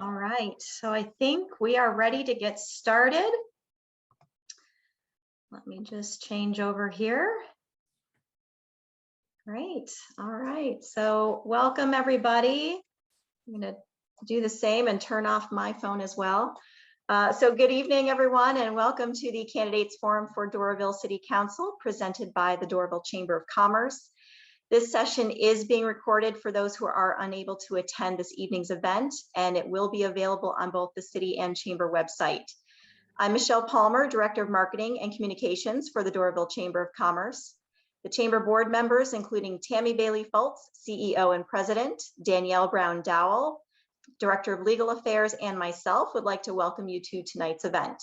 All right, so I think we are ready to get started. Let me just change over here. Great. All right, so welcome everybody. I'm going to do the same and turn off my phone as well. So good evening, everyone, and welcome to the Candidates Forum for Doraville City Council, presented by the Doraville Chamber of Commerce. This session is being recorded for those who are unable to attend this evening's event, and it will be available on both the city and chamber website. I'm Michelle Palmer, Director of Marketing and Communications for the Doraville Chamber of Commerce. The chamber board members, including Tammy Bailey-Fultz, CEO and President, Danielle Brown-Dowell, Director of Legal Affairs, and myself would like to welcome you to tonight's event.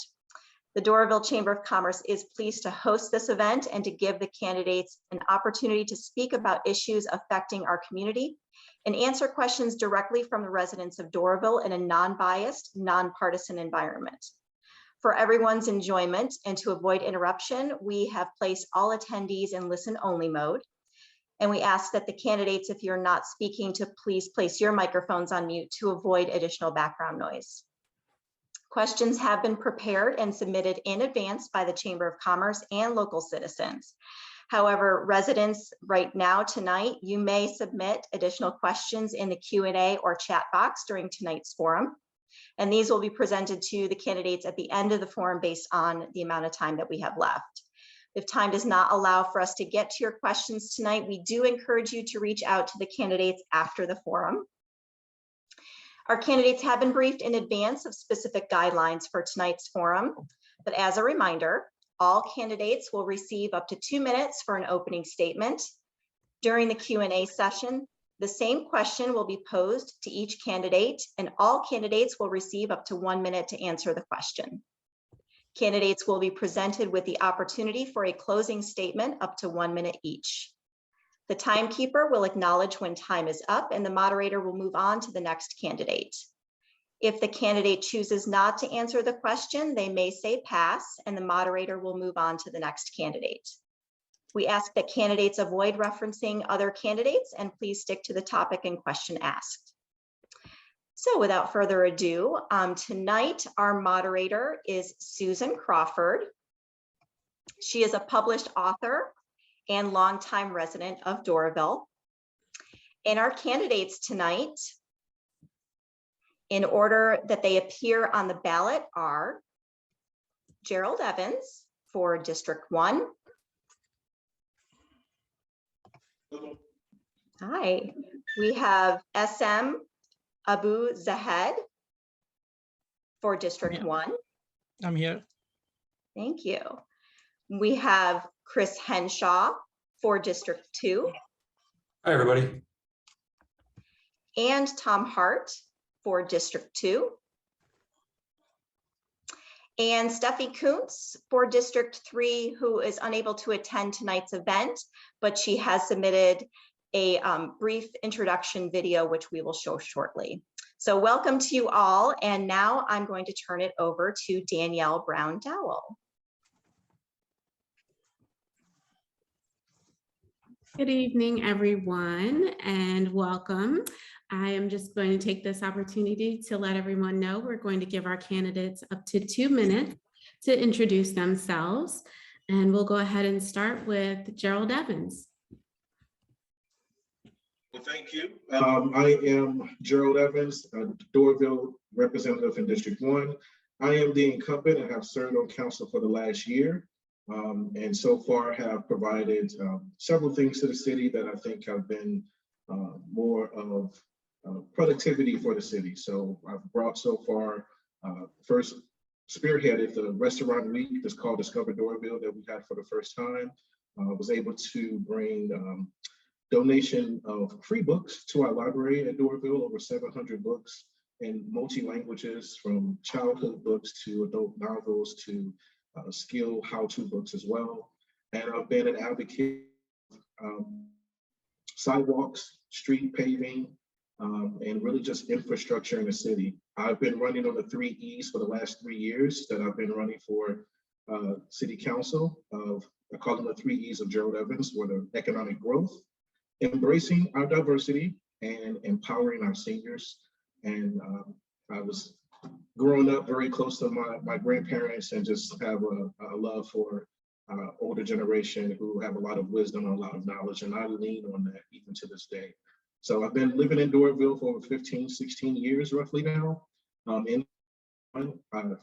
The Doraville Chamber of Commerce is pleased to host this event and to give the candidates an opportunity to speak about issues affecting our community and answer questions directly from the residents of Doraville in a non-biased, nonpartisan environment. For everyone's enjoyment and to avoid interruption, we have placed all attendees in listen-only mode. And we ask that the candidates, if you're not speaking, to please place your microphones on mute to avoid additional background noise. Questions have been prepared and submitted in advance by the Chamber of Commerce and local citizens. However, residents right now tonight, you may submit additional questions in the Q&A or chat box during tonight's forum. And these will be presented to the candidates at the end of the forum based on the amount of time that we have left. If time does not allow for us to get to your questions tonight, we do encourage you to reach out to the candidates after the forum. Our candidates have been briefed in advance of specific guidelines for tonight's forum, but as a reminder, all candidates will receive up to 2 minutes for an opening statement. During the Q&A session, the same question will be posed to each candidate, and all candidates will receive up to 1 minute to answer the question. Candidates will be presented with the opportunity for a closing statement up to 1 minute each. The timekeeper will acknowledge when time is up, and the moderator will move on to the next candidate. If the candidate chooses not to answer the question, they may say pass, and the moderator will move on to the next candidate. We ask that candidates avoid referencing other candidates and please stick to the topic and question asked. So without further ado, tonight our moderator is Susan Crawford. She is a published author and longtime resident of Doraville. And our candidates tonight, in order that they appear on the ballot, are Gerald Evans for District 1. Hello. Hi, we have SM Abu Zahed for District 1. I'm here. Thank you. We have Chris Henshaw for District 2. Hi, everybody. And Tom Hart for District 2. And Steffi Kuntz for District 3, who is unable to attend tonight's event, but she has submitted a brief introduction video, which we will show shortly. So welcome to you all. And now I'm going to turn it over to Danielle Brown-Dowell. Good evening, everyone, and welcome. I am just going to take this opportunity to let everyone know we're going to give our candidates up to 2 minutes to introduce themselves. And we'll go ahead and start with Gerald Evans. Well, thank you. I am Gerald Evans, a Doraville representative in District 1. I am the incumbent and have served on council for the last year. And so far have provided several things to the city that I think have been more of productivity for the city. So I've brought so far, first spearheaded the restaurant week that's called Discover Doraville that we had for the first time. Was able to bring donation of free books to our library at Doraville, over 700 books in multi-languages, from childhood books to adult novels to skill how-to books as well. And I've been an advocate of sidewalks, street paving, and really just infrastructure in the city. I've been running on the 3 E's for the last 3 years that I've been running for city council. I call them the 3 E's of Gerald Evans, for the economic growth, embracing our diversity, and empowering our seniors. And I was growing up very close to my grandparents and just have a love for older generation who have a lot of wisdom and a lot of knowledge. And I lean on that even to this day. So I've been living in Doraville for over 15, 16 years roughly now. I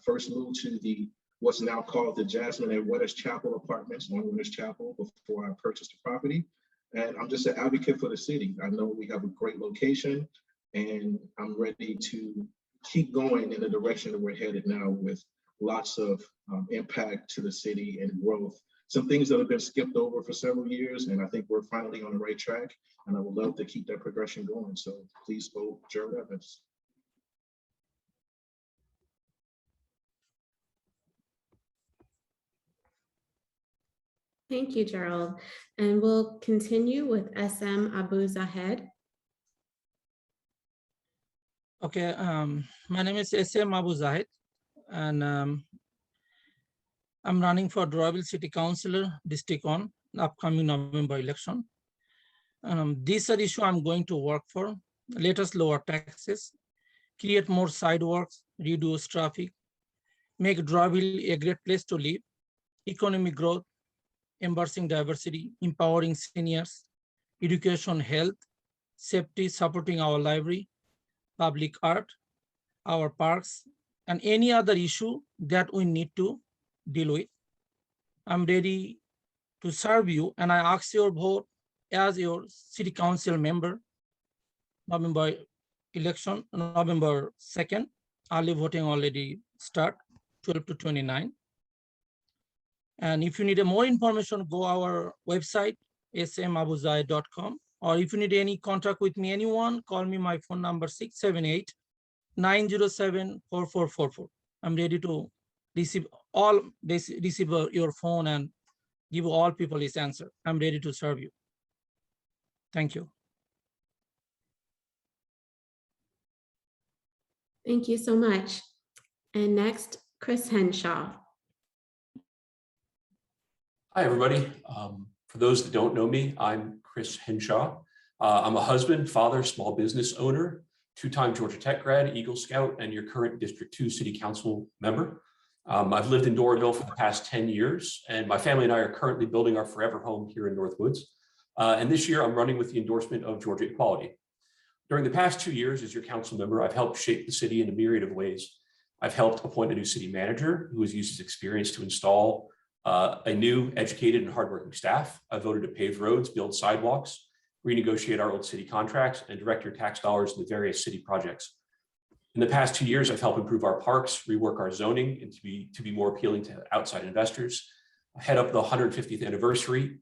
first moved to what's now called the Jasmine at Wetters Chapel apartments on Wetters Chapel before I purchased the property. And I'm just an advocate for the city. I know we have a great location and I'm ready to keep going in the direction that we're headed now with lots of impact to the city and growth. Some things that have been skipped over for several years, and I think we're finally on the right track. And I would love to keep that progression going. So please vote Gerald Evans. Thank you, Gerald. And we'll continue with SM Abu Zahed. Okay, my name is SM Abu Zahed, and I'm running for Doraville City Council District 1, upcoming November election. This is an issue I'm going to work for. Let us lower taxes, create more sidewalks, reduce traffic, make Doraville a great place to live, economic growth, embracing diversity, empowering seniors, education, health, safety, supporting our library, public art, our parks, and any other issue that we need to deal with. I'm ready to serve you, and I ask your vote as your city council member. November election, November 2nd, early voting already start, 12 to 29. And if you need more information, go our website, smabuzai.com. Or if you need any contact with me, anyone, call me. My phone number 678-907-4444. I'm ready to receive your phone and give all people his answer. I'm ready to serve you. Thank you. Thank you so much. And next, Chris Henshaw. Hi, everybody. For those that don't know me, I'm Chris Henshaw. I'm a husband, father, small business owner, two-time Georgia Tech grad, Eagle Scout, and your current District 2 City Council member. I've lived in Doraville for the past 10 years, and my family and I are currently building our forever home here in Northwoods. And this year, I'm running with the endorsement of Georgia Equality. During the past 2 years as your council member, I've helped shape the city in a myriad of ways. I've helped appoint a new city manager who has used his experience to install a new, educated, and hardworking staff. I voted to pave roads, build sidewalks, renegotiate our old city contracts, and direct your tax dollars into various city projects. In the past 2 years, I've helped improve our parks, rework our zoning, and to be more appealing to outside investors, head up the 150th anniversary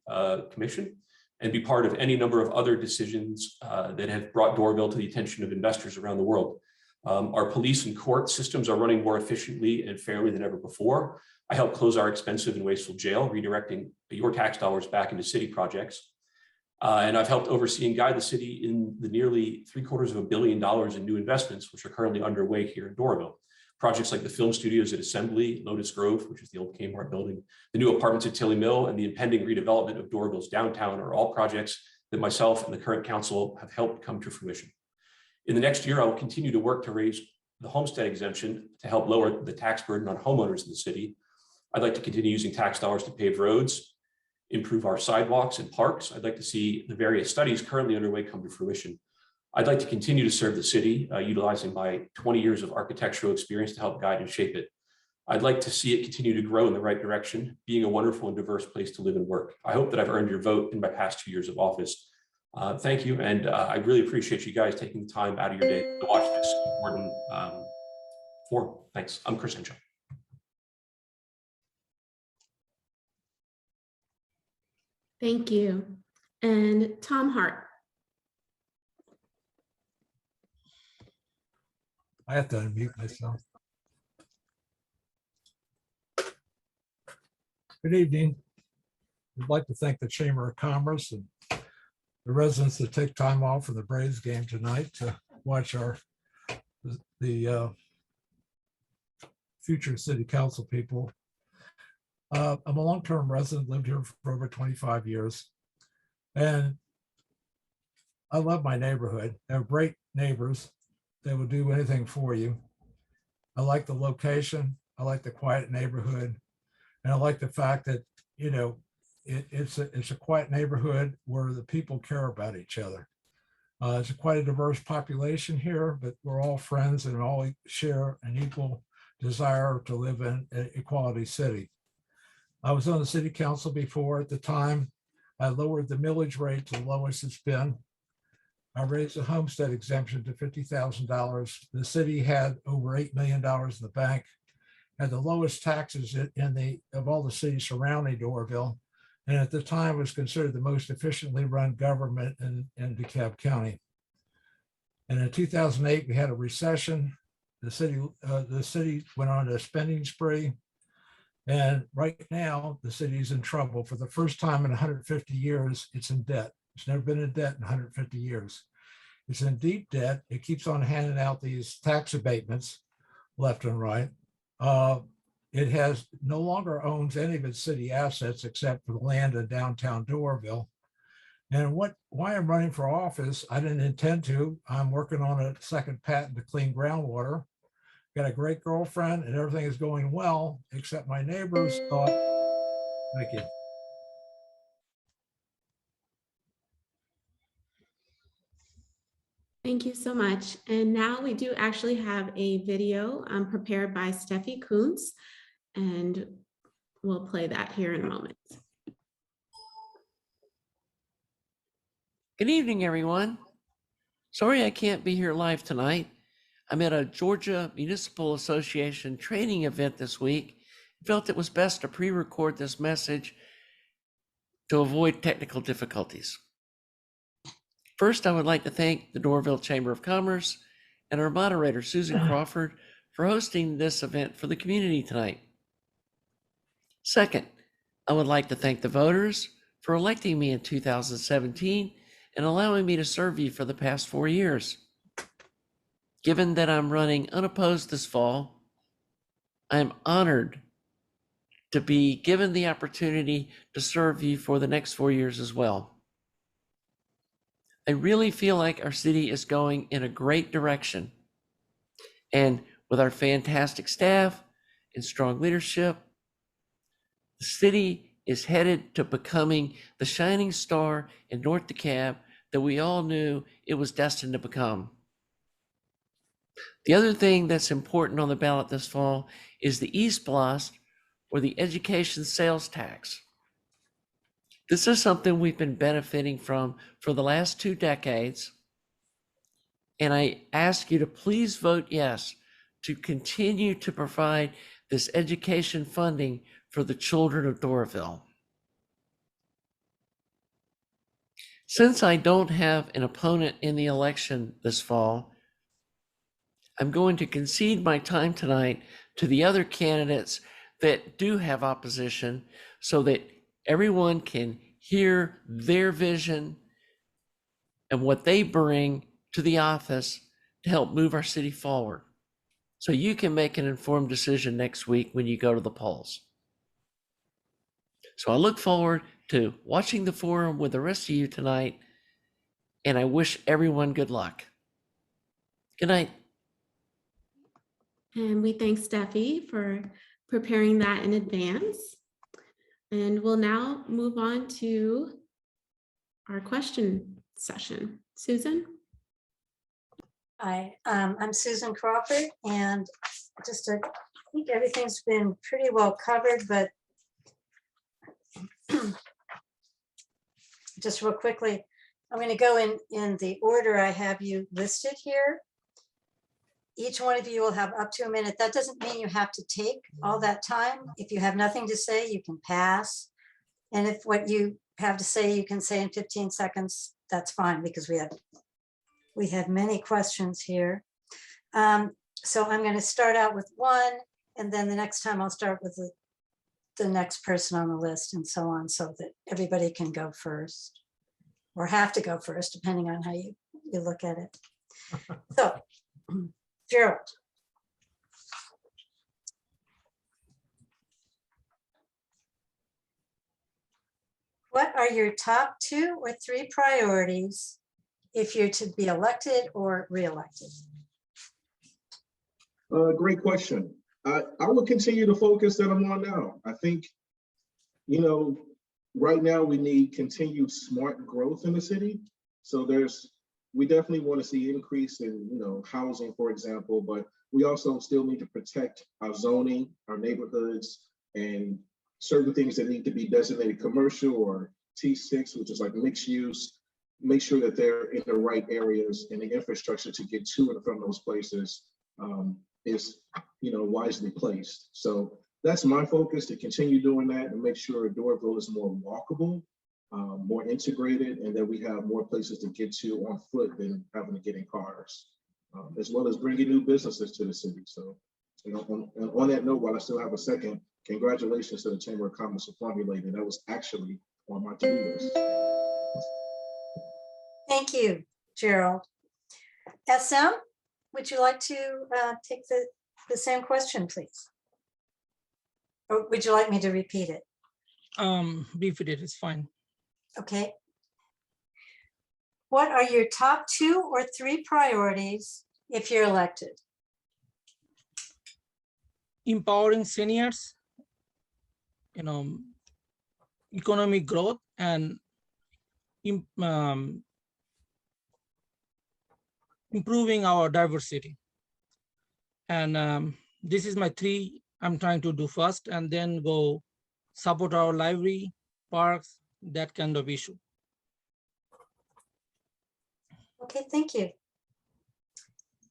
commission, and be part of any number of other decisions that have brought Doraville to the attention of investors around the world. Our police and court systems are running more efficiently and fairly than ever before. I helped close our expensive and wasteful jail, redirecting your tax dollars back into city projects. And I've helped oversee and guide the city in the nearly $750 million in new investments, which are currently underway here in Doraville. Projects like the film studios at Assembly, Lotus Grove, which is the old Kmart building, the new apartments at Tilly Mill, and the impending redevelopment of Doraville's downtown are all projects that myself and the current council have helped come to fruition. In the next year, I will continue to work to raise the homestead exemption to help lower the tax burden on homeowners in the city. I'd like to continue using tax dollars to pave roads, improve our sidewalks and parks. I'd like to see the various studies currently underway come to fruition. I'd like to continue to serve the city, utilizing my 20 years of architectural experience to help guide and shape it. I'd like to see it continue to grow in the right direction, being a wonderful and diverse place to live and work. I hope that I've earned your vote in my past 2 years of office. Thank you, and I really appreciate you guys taking the time out of your day to watch this important forum. Thanks. I'm Chris Henshaw. Thank you. And Tom Hart. I have to unmute myself. Good evening. I'd like to thank the Chamber of Commerce and the residents that take time off for the Braves game tonight to watch the future city council people. I'm a long-term resident, lived here for over 25 years, and I love my neighborhood. I have great neighbors, they will do anything for you. I like the location. I like the quiet neighborhood. And I like the fact that, you know, it's a quiet neighborhood where the people care about each other. It's quite a diverse population here, but we're all friends and all share an equal desire to live in an equality city. I was on the city council before. At the time, I lowered the millage rate to the lowest it's been. I raised the homestead exemption to $50,000. The city had over $8 million in the bank, had the lowest taxes of all the cities surrounding Doraville, and at the time was considered the most efficiently run government in DeKalb County. And in 2008, we had a recession. The city went on a spending spree. And right now, the city is in trouble. For the first time in 150 years, it's in debt. It's never been in debt in 150 years. It's in deep debt. It keeps on handing out these tax abatements left and right. It has no longer owns any of its city assets except for the land in downtown Doraville. And why I'm running for office, I didn't intend to. I'm working on a second patent to clean groundwater. Got a great girlfriend and everything is going well, except my neighbors thought, thank you. Thank you so much. And now we do actually have a video prepared by Steffi Kuntz, and we'll play that here in a moment. Good evening, everyone. Sorry I can't be here live tonight. I'm at a Georgia Municipal Association training event this week. I felt it was best to pre-record this message to avoid technical difficulties. First, I would like to thank the Doraville Chamber of Commerce and our moderator, Susan Crawford, for hosting this event for the community tonight. Second, I would like to thank the voters for electing me in 2017 and allowing me to serve you for the past 4 years. Given that I'm running unopposed this fall, I am honored to be given the opportunity to serve you for the next 4 years as well. I really feel like our city is going in a great direction. And with our fantastic staff and strong leadership, the city is headed to becoming the shining star in North DeKalb that we all knew it was destined to become. The other thing that's important on the ballot this fall is the East Blast, or the education sales tax. This is something we've been benefiting from for the last 2 decades. And I ask you to please vote yes to continue to provide this education funding for the children of Doraville. Since I don't have an opponent in the election this fall, I'm going to concede my time tonight to the other candidates that do have opposition so that everyone can hear their vision and what they bring to the office to help move our city forward. So you can make an informed decision next week when you go to the polls. So I look forward to watching the forum with the rest of you tonight, and I wish everyone good luck. Good night. And we thank Steffi for preparing that in advance. And we'll now move on to our question session. Susan? Hi, I'm Susan Crawford, and I think everything's been pretty well covered, but just real quickly, I'm going to go in the order I have you listed here. Each one of you will have up to a minute. That doesn't mean you have to take all that time. If you have nothing to say, you can pass. And if what you have to say, you can say in 15 seconds, that's fine, because we have many questions here. So I'm going to start out with one, and then the next time I'll start with the next person on the list, and so on, so that everybody can go first, or have to go first, depending on how you look at it. So, Gerald. What are your top 2 or 3 priorities if you're to be elected or re-elected? Great question. I will continue the focus that I'm on now. I think, right now we need continued smart growth in the city. So we definitely want to see increase in, housing, for example, but we also still need to protect our zoning, our neighborhoods, and certain things that need to be designated commercial or T6, which is like mixed use, make sure that they're in the right areas and the infrastructure to get to and from those places is, wisely placed. So that's my focus, to continue doing that and make sure Doraville is more walkable, more integrated, and that we have more places to get to on foot than having to get in cars, as well as bringing new businesses to the city. So, on that note, while I still have a second, congratulations to the Chamber of Commerce for formulating. That was actually on my to-do list. Thank you, Gerald. SM, would you like to take the same question, please? Or would you like me to repeat it? Repeat it, it's fine. Okay. What are your top 2 or 3 priorities if you're elected? Empowering seniors, economic growth, and improving our diversity. And this is my 3 I'm trying to do first, and then go support our library, parks, that kind of issue. Okay, thank you.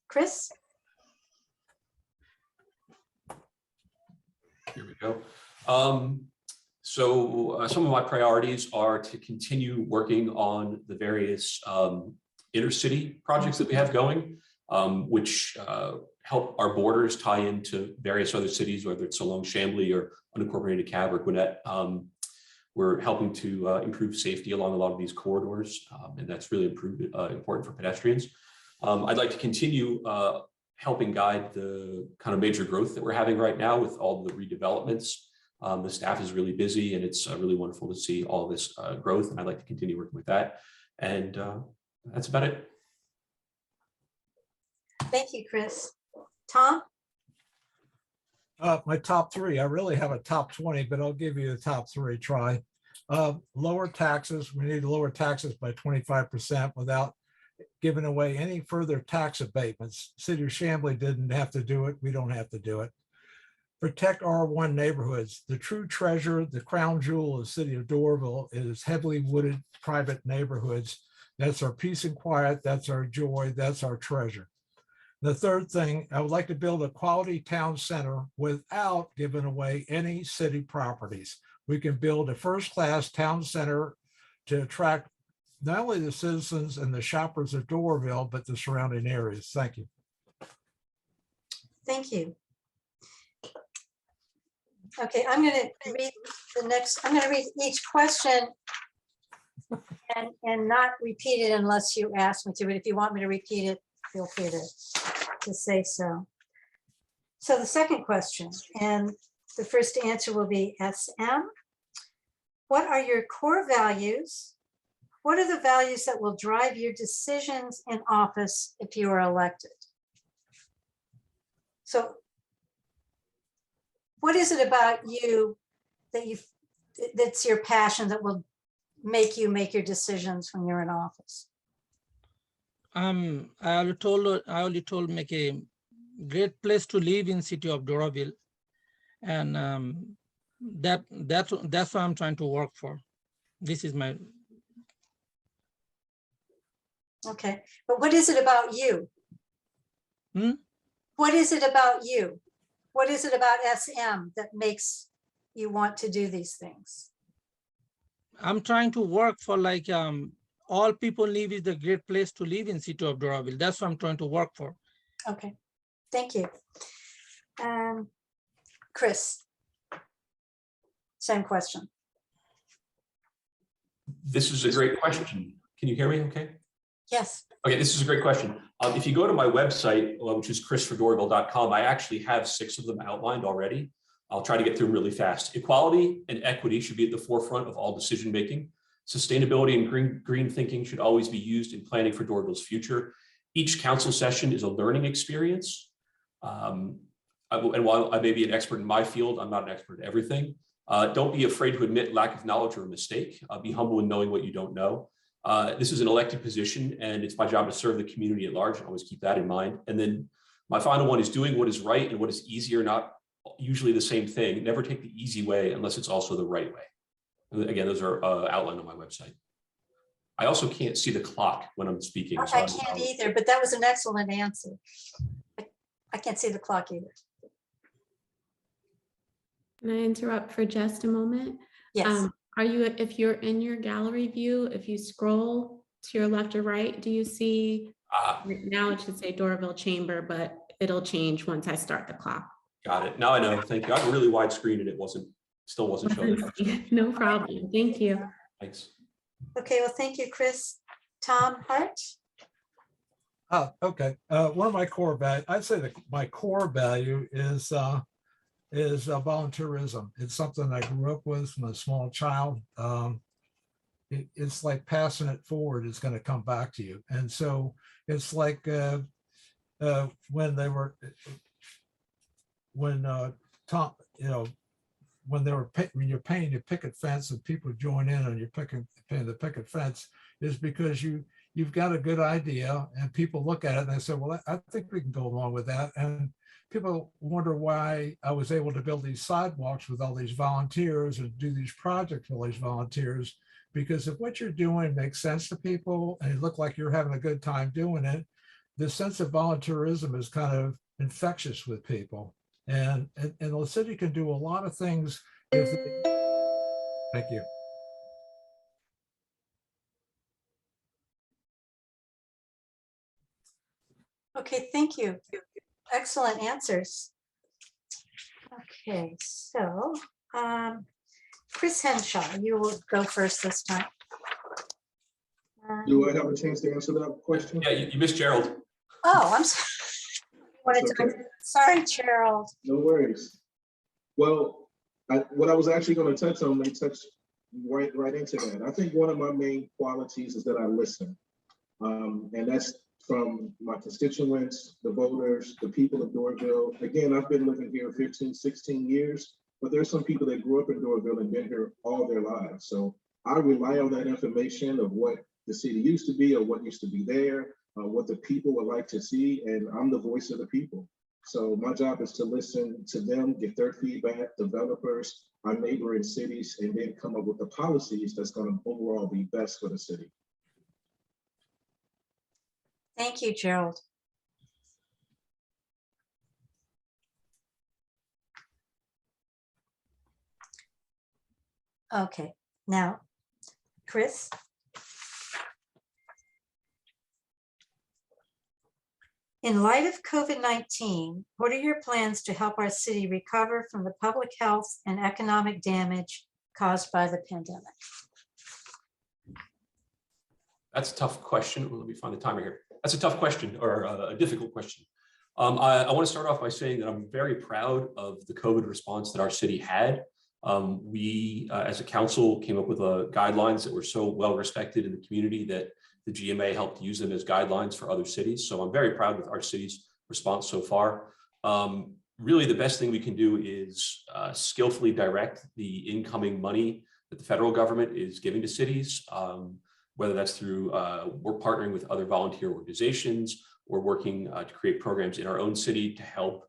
Chris? Here we go. So some of my priorities are to continue working on the various intercity projects that we have going, which help our borders tie into various other cities, whether it's along Chambly or unincorporated Cab or Gwinnett. We're helping to improve safety along a lot of these corridors, and that's really important for pedestrians. I'd like to continue helping guide the kind of major growth that we're having right now with all the redevelopments. The staff is really busy, and it's really wonderful to see all this growth, and I'd like to continue working with that. And that's about it. Thank you, Chris. Tom? My top 3, I really have a top 20, but I'll give you the top 3 try. Lower taxes. We need to lower taxes by 25% without giving away any further tax abatements. City of Chambly didn't have to do it. We don't have to do it. Protect R1 neighborhoods. The true treasure, the crown jewel of the city of Doraville is heavily wooded private neighborhoods. That's our peace and quiet. That's our joy. That's our treasure. The third thing, I would like to build a quality town center without giving away any city properties. We can build a first-class town center to attract not only the citizens and the shoppers of Doraville, but the surrounding areas. Thank you. Thank you. Okay, I'm going to read I'm going to read each question and not repeat it unless you ask me to, but if you want me to repeat it, feel free to say so. So the second question, and the first answer will be SM. What are your core values? What are the values that will drive your decisions in office if you are elected? So what is it about you that's your passion that will make you make your decisions when you're in office? I already told make a great place to live in city of Doraville, and that's what I'm trying to work for. This is my. Okay, but what is it about you? What is it about you? What is it about SM that makes you want to do these things? I'm trying to work for like all people live is a great place to live in city of Doraville. That's what I'm trying to work for. Okay, thank you. Chris, same question. This is a great question. Can you hear me okay? Yes. Okay, this is a great question. If you go to my website, which is chrisfordorville.com, I actually have 6 of them outlined already. I'll try to get through them really fast. Equality and equity should be at the forefront of all decision making. Sustainability and green thinking should always be used in planning for Doraville's future. Each council session is a learning experience. And while I may be an expert in my field, I'm not an expert in everything. Don't be afraid to admit lack of knowledge or a mistake. Be humble in knowing what you don't know. This is an elected position, and it's my job to serve the community at large. I always keep that in mind. And then my final one is doing what is right and what is easy or not usually the same thing. Never take the easy way unless it's also the right way. And again, those are outlined on my website. I also can't see the clock when I'm speaking. So I can't either, but that was an excellent answer. I can't see the clock either. Can I interrupt for just a moment? Yes. Are you, if you're in your gallery view, if you scroll to your left or right, do you see, now it should say Doraville Chamber, but it'll change once I start the clock. Got it. Now I know. Thank you. I have a really wide screen and it still wasn't showing. No problem. Thank you. Thanks. Okay, well, thank you, Chris. Tom Hart? Okay. One of my core values, I'd say that my core value is volunteerism. It's something I grew up with from a small child. It's like passing it forward is going to come back to you. And so it's like when Tom, when you're painting a picket fence and people join in and you're painting the picket fence, is because you've got a good idea and people look at it and they say, well, I think we can go along with that. And people wonder why I was able to build these sidewalks with all these volunteers and do these projects with all these volunteers, because if what you're doing makes sense to people and you look like you're having a good time doing it, the sense of volunteerism is kind of infectious with people. And the city can do a lot of things. Thank you. Okay, thank you. Excellent answers. Okay, so Chris Henshaw, you will go first this time. Do I have a chance to answer that question? Yeah, you missed Gerald. Oh, I'm sorry. Sorry, Gerald. No worries. Well, what I was actually going to touch on, let me touch right into that. I think one of my main qualities is that I listen. And that's from my constituents, the voters, the people of Doraville. Again, I've been living here 15, 16 years, but there's some people that grew up in Doraville and been here all their lives. So I rely on that information of what the city used to be or what used to be there, what the people would like to see, and I'm the voice of the people. So my job is to listen to them, get their feedback, developers, our neighboring cities, and then come up with the policies that's going to overall be best for the city. Thank you, Gerald. Okay, now, Chris. In light of COVID-19, what are your plans to help our city recover from the public health and economic damage caused by the pandemic? That's a tough question. Well, let me find the timer here. That's a tough question, or a difficult question. I want to start off by saying that I'm very proud of the COVID response that our city had. We, as a council, came up with guidelines that were so well respected in the community that the GMA helped use them as guidelines for other cities. So I'm very proud with our city's response so far. Really, the best thing we can do is skillfully direct the incoming money that the federal government is giving to cities, whether that's through we're partnering with other volunteer organizations, or working to create programs in our own city to help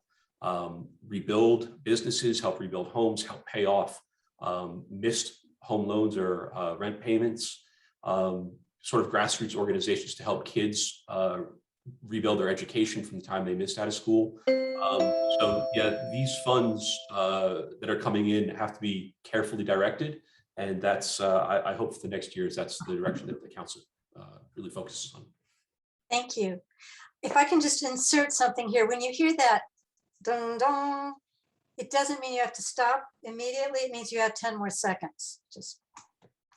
rebuild businesses, help rebuild homes, help pay off missed home loans or rent payments, sort of grassroots organizations to help kids rebuild their education from the time they missed out of school. So yeah, these funds that are coming in have to be carefully directed. And that's, I hope for the next years, that's the direction that the council really focuses on. Thank you. If I can just insert something here, when you hear that dun dun, it doesn't mean you have to stop immediately. It means you have 10 more seconds, just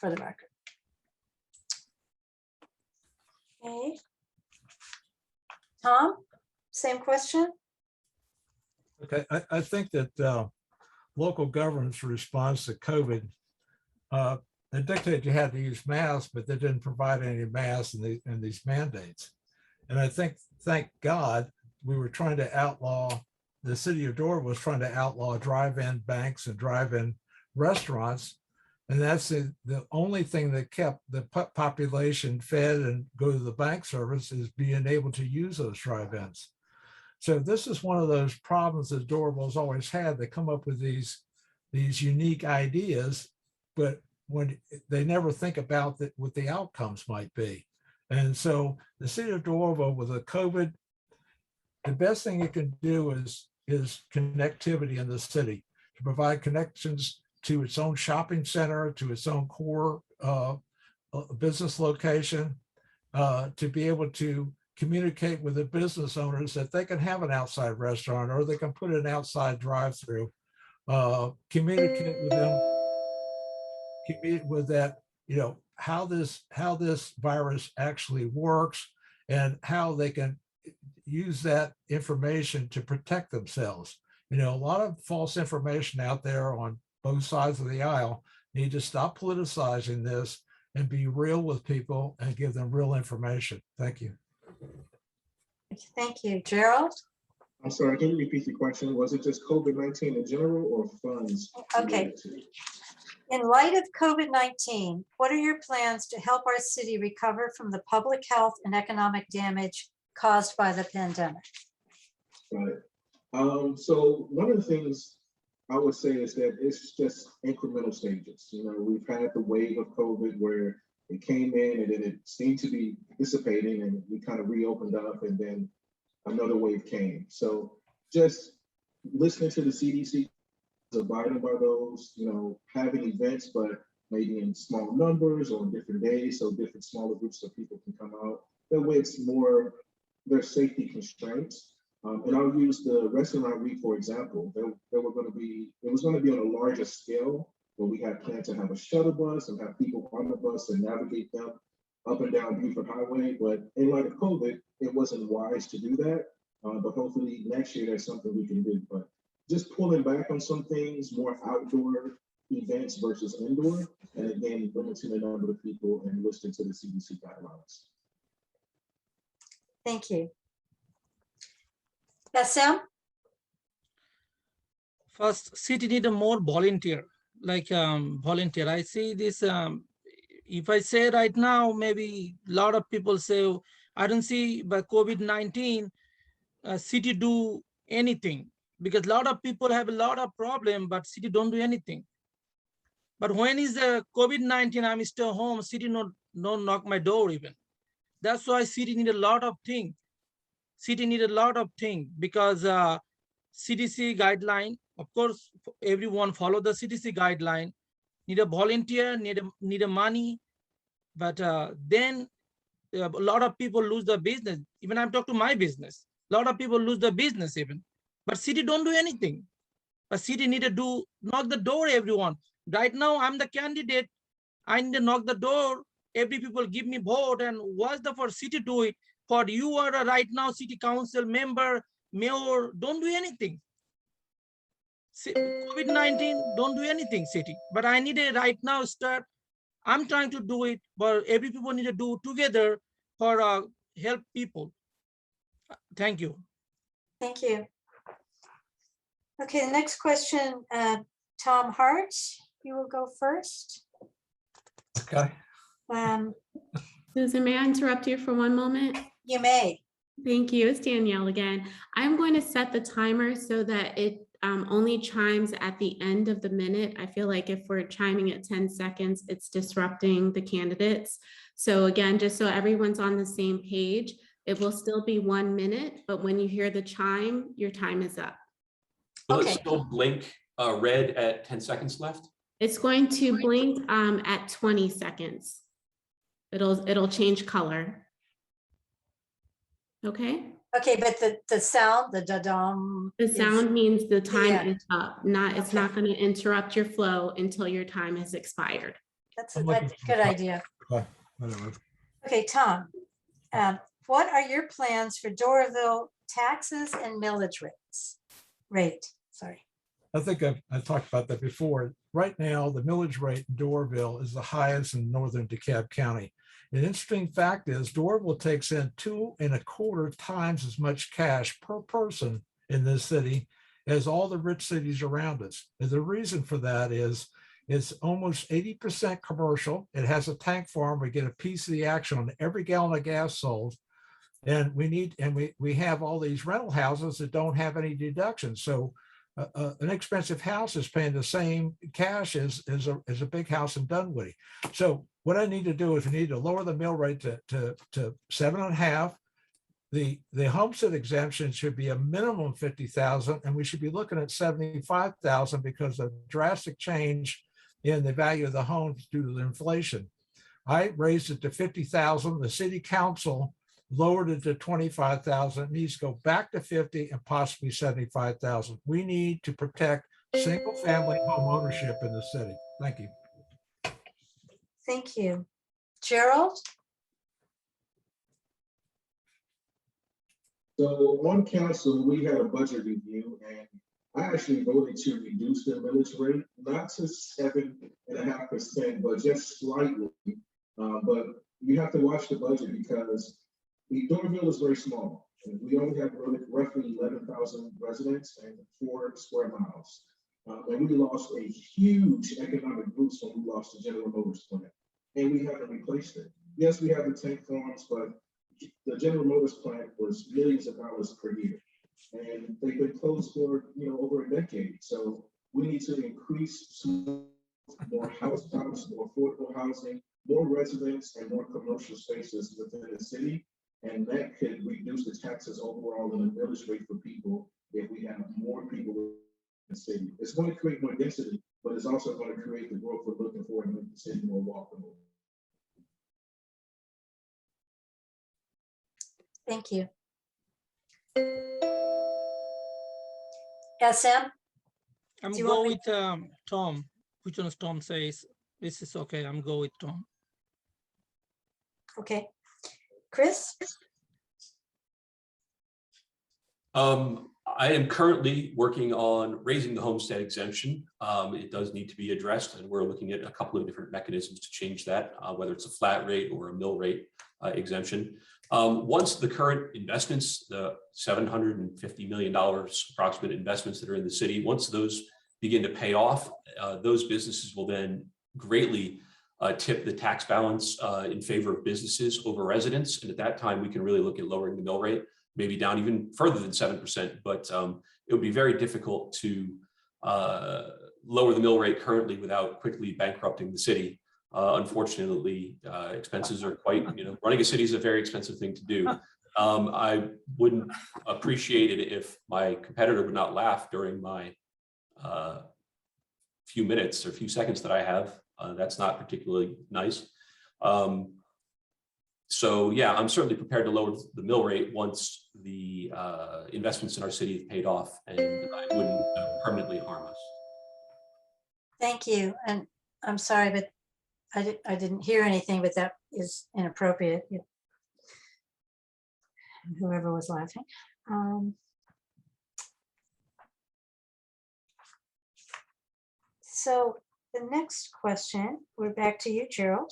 for the record. Okay. Tom, same question? Okay, I think that local government's response to COVID, they dictated you had to use masks, but they didn't provide any masks in these mandates. And I think, thank God, we were trying to outlaw, the city of Doraville was trying to outlaw drive-in banks and drive-in restaurants. And that's the only thing that kept the population fed and go to the bank service is being able to use those drive-ins. So this is one of those problems that Doraville's always had. They come up with these unique ideas, but when they never think about what the outcomes might be. And so the city of Doraville with the COVID, the best thing it can do is connectivity in the city, to provide connections to its own shopping center, to its own core business location, to be able to communicate with the business owners that they can have an outside restaurant or they can put an outside drive-through, communicate with them, communicate with that, you know, how this virus actually works and how they can use that information to protect themselves. You know, a lot of false information out there on both sides of the aisle. Need to stop politicizing this and be real with people and give them real information. Thank you. Thank you. Gerald? I'm sorry, can you repeat the question? Was it just COVID-19 in general or funds? Okay. In light of COVID-19, what are your plans to help our city recover from the public health and economic damage caused by the pandemic? Right. So one of the things I would say is that it's just incremental stages. You know, we've had the wave of COVID where it came in and then it seemed to be dissipating and we kind of reopened up and then another wave came. So just listening to the CDC, abiding by those, you know, having events, but maybe in small numbers or on different days, so different smaller groups of people can come out. That way it's more, there's safety constraints. And I'll use the restaurant week, for example. It was going to be on a larger scale where we had planned to have a shuttle bus and have people on the bus and navigate them up and down Buford Highway. But in light of COVID, it wasn't wise to do that. But hopefully next year there's something we can do. But just pulling back on some things, more outdoor events versus indoor, and again, limiting the number of people and listening to the CDC guidelines. Thank you. SM? First, city need a more volunteer, like volunteer. I see this, if I say right now, maybe a lot of people say, I don't see by COVID-19, city do anything, because a lot of people have a lot of problem, but city don't do anything. But when is the COVID-19, I'm still home, city don't knock my door even. That's why city need a lot of things. City need a lot of things because CDC guideline, of course, everyone follow the CDC guideline, need a volunteer, need a money, but then a lot of people lose the business. Even I've talked to my business, a lot of people lose the business even, but city don't do anything. But city need to knock the door, everyone. Right now, I'm the candidate. I need to knock the door. Every people give me vote, and what's the for city do it? For you are a right now city council member, mayor, don't do anything. COVID-19, don't do anything, city. But I need a right now start. I'm trying to do it, but every people need to do together for help people. Thank you. Thank you. Okay, the next question, Tom Hart, you will go first. Okay. Susan, may I interrupt you for one moment? You may. Thank you. It's Danielle again. I'm going to set the timer so that it only chimes at the end of the minute. I feel like if we're chiming at 10 seconds, it's disrupting the candidates. So again, just so everyone's on the same page, it will still be 1 minute, but when you hear the chime, your time is up. Will Okay. it still blink red at 10 seconds left? It's going to blink at 20 seconds. It'll change color. Okay. Okay, but the sound, the da-dum. The sound means the time Yeah. is up. It's not going to interrupt your flow until your time has expired. That's I'm a looking good for- idea. Whatever. Okay, Tom, what are your plans for Doraville taxes and millage rates? Sorry. I think I talked about that before. Right now, the millage rate in Doraville is the highest in northern DeKalb County. An interesting fact is Doraville takes in 2.25 times as much cash per person in this city as all the rich cities around us. And the reason for that is it's almost 80% commercial. It has a tank farm. We get a piece of the action on every gallon of gas sold. And we have all these rental houses that don't have any deductions. So an expensive house is paying the same cash as a big house in Dunwoody. So what I need to do is we need to lower the mill rate to 7.5. The homestead exemption should be a minimum 50,000, and we should be looking at 75,000 because of drastic change in the value of the homes due to the inflation. I raised it to 50,000. The city council lowered it to 25,000. It needs to go back to 50 and possibly 75,000. We need to protect single family home ownership in the city. Thank you. Thank you. Gerald? So on council, we had a budget review, and I actually voted to reduce the millage rate, not to 7.5%, but just slightly. But you have to watch the budget because the Doraville is very small. And we only have roughly 11,000 residents and 4 square miles. And we lost a huge economic boost when we lost the General Motors plant, and we haven't replaced it. Yes, we have the tank farms, but the General Motors plant was millions of dollars per year, and they've been closed for over a decade. So we need to increase more house types, more affordable housing, more residents, and more commercial spaces within the city, and that could reduce the taxes overall in the millage rate for people if we have more people in the city. It's going to create more density, but it's also going to create the growth we're looking for and make the city more walkable. Thank you. SM? I'm Do you go want with Tom. Which one Tom says this is okay? I'm go with Tom. Okay. Chris? I am currently working on raising the homestead exemption. It does need to be addressed, and we're looking at a couple of different mechanisms to change that, whether it's a flat rate or a mill rate exemption. Once the current investments, the $750 million approximate investments that are in the city, once those begin to pay off, those businesses will then greatly tip the tax balance in favor of businesses over residents. And at that time, we can really look at lowering the mill rate, maybe down even further than 7%. But it would be very difficult to lower the mill rate currently without quickly bankrupting the city. Unfortunately, expenses are quite, running a city is a very expensive thing to do. I wouldn't appreciate it if my competitor would not laugh during my few minutes or few seconds that I have. That's not particularly nice. So yeah, I'm certainly prepared to lower the mill rate once the investments in our city have paid off, and it wouldn't permanently harm us. Thank you. And I'm sorry, but I didn't hear anything, but that is inappropriate. Whoever was laughing. So the next question, we're back to you, Gerald.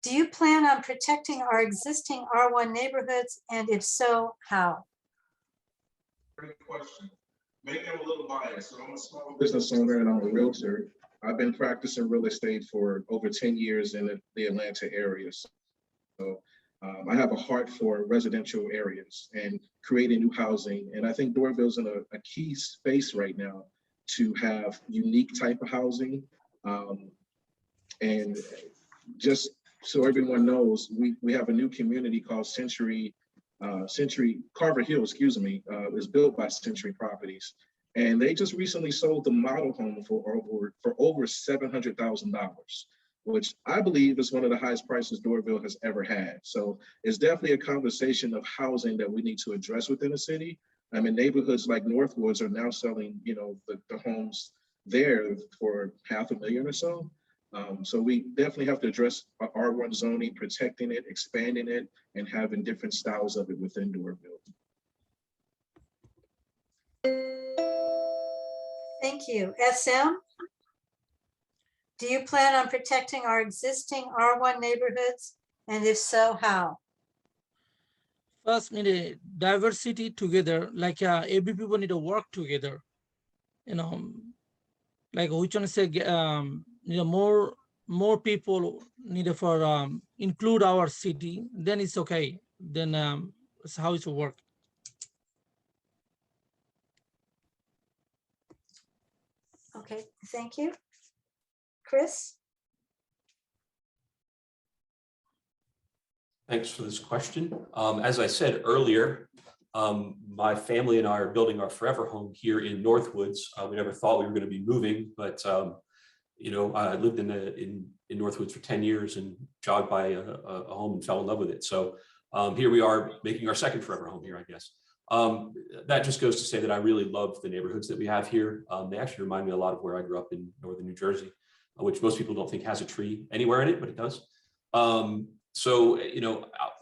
Do you plan on protecting our existing R1 neighborhoods? And if so, how? Great question. Maybe I'm a little biased. So I'm a small business owner and I'm a realtor. I've been practicing real estate for over 10 years in the Atlanta area. So I have a heart for residential areas and creating new housing. And I think Doraville's in a key space right now to have unique type of housing. And just so everyone knows, we have a new community called Carver Hill, is built by Century Properties. And they just recently sold the model home for over $700,000, which I believe is one of the highest prices Doraville has ever had. So it's definitely a conversation of housing that we need to address within the city. I mean, neighborhoods like Northwoods are now selling, the homes there for $500,000 or so. So we definitely have to address R1 zoning, protecting it, expanding it, and having different styles of it within Doraville. Thank you. SM? Do you plan on protecting our existing R1 neighborhoods? And if so, how? First, need a diversity together, like every people need to work together. Like which one say, more people need for include our city, then it's okay. Then that's how it will work. Okay, thank you. Chris? Thanks for this question. As I said earlier, my family and I are building our forever home here in Northwoods. We never thought we were going to be moving, but I lived in Northwoods for 10 years and jogged by a home and fell in love with it. So here we are making our second forever home here, I guess. That just goes to say that I really love the neighborhoods that we have here. They actually remind me a lot of where I grew up in northern New Jersey, which most people don't think has a tree anywhere in it, but it does. So,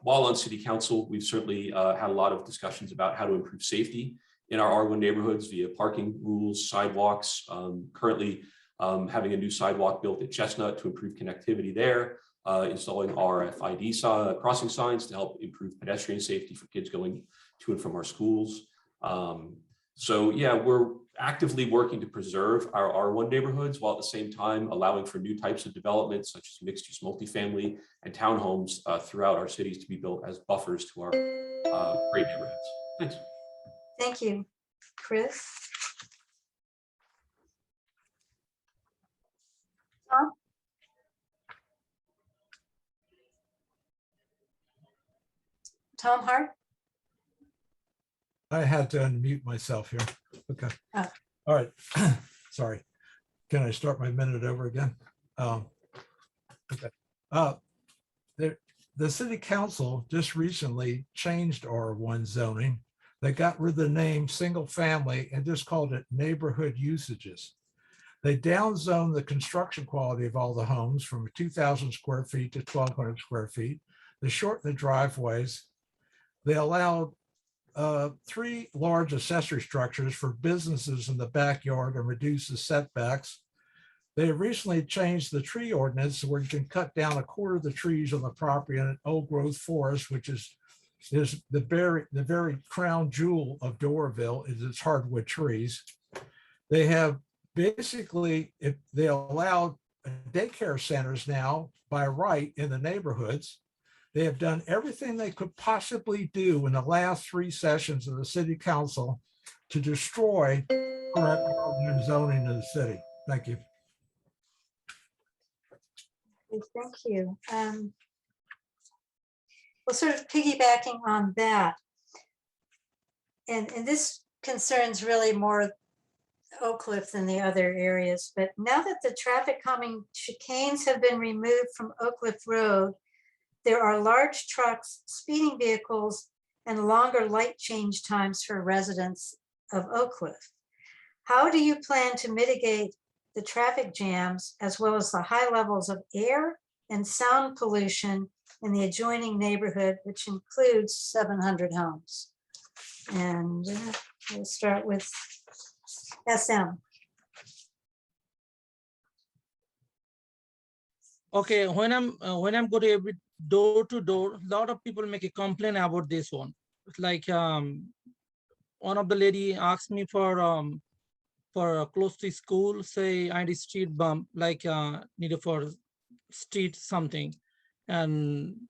while on city council, we've certainly had a lot of discussions about how to improve safety in our R1 neighborhoods via parking rules, sidewalks, currently having a new sidewalk built at Chestnut to improve connectivity there, installing RFID crossing signs to help improve pedestrian safety for kids going to and from our schools. So yeah, we're actively working to preserve our R1 neighborhoods while at the same time allowing for new types of developments such as mixed-use multifamily and townhomes throughout our cities to be built as buffers to our great neighborhoods. Thanks. Thank you, Chris. Tom? Tom Hart? I had to unmute myself here. Okay. Oh. All right. Sorry. Can I start my minute over again? Okay. The city council just recently changed R1 zoning. They got rid of the name single family and just called it neighborhood usages. They downzoned the construction quality of all the homes from 2,000 square feet to 1,200 square feet. They shortened the driveways. They allowed 3 large accessory structures for businesses in the backyard and reduce the setbacks. They recently changed the tree ordinance where you can cut down 1/4 of the trees on the property in an old growth forest, which is the very crown jewel of Doraville is its hardwood trees. They have basically, if they allowed daycare centers now by right in the neighborhoods. They have done everything they could possibly do in the last 3 sessions of the city council to destroy current zoning in the city. Thank you. Thank you. Well, sort of piggybacking on that, and this concerns really more Oak Cliff than the other areas, but now that the traffic calming chicanes have been removed from Oak Cliff Road, there are large trucks, speeding vehicles, and longer light change times for residents of Oak Cliff. How do you plan to mitigate the traffic jams as well as the high levels of air and sound pollution in the adjoining neighborhood, which includes 700 homes? And we'll start with SM. Okay, when I'm going to every door to door, a lot of people make a complaint about this one. It's like one of the lady asked me for close to school, say I need street bump, like needed for street something, and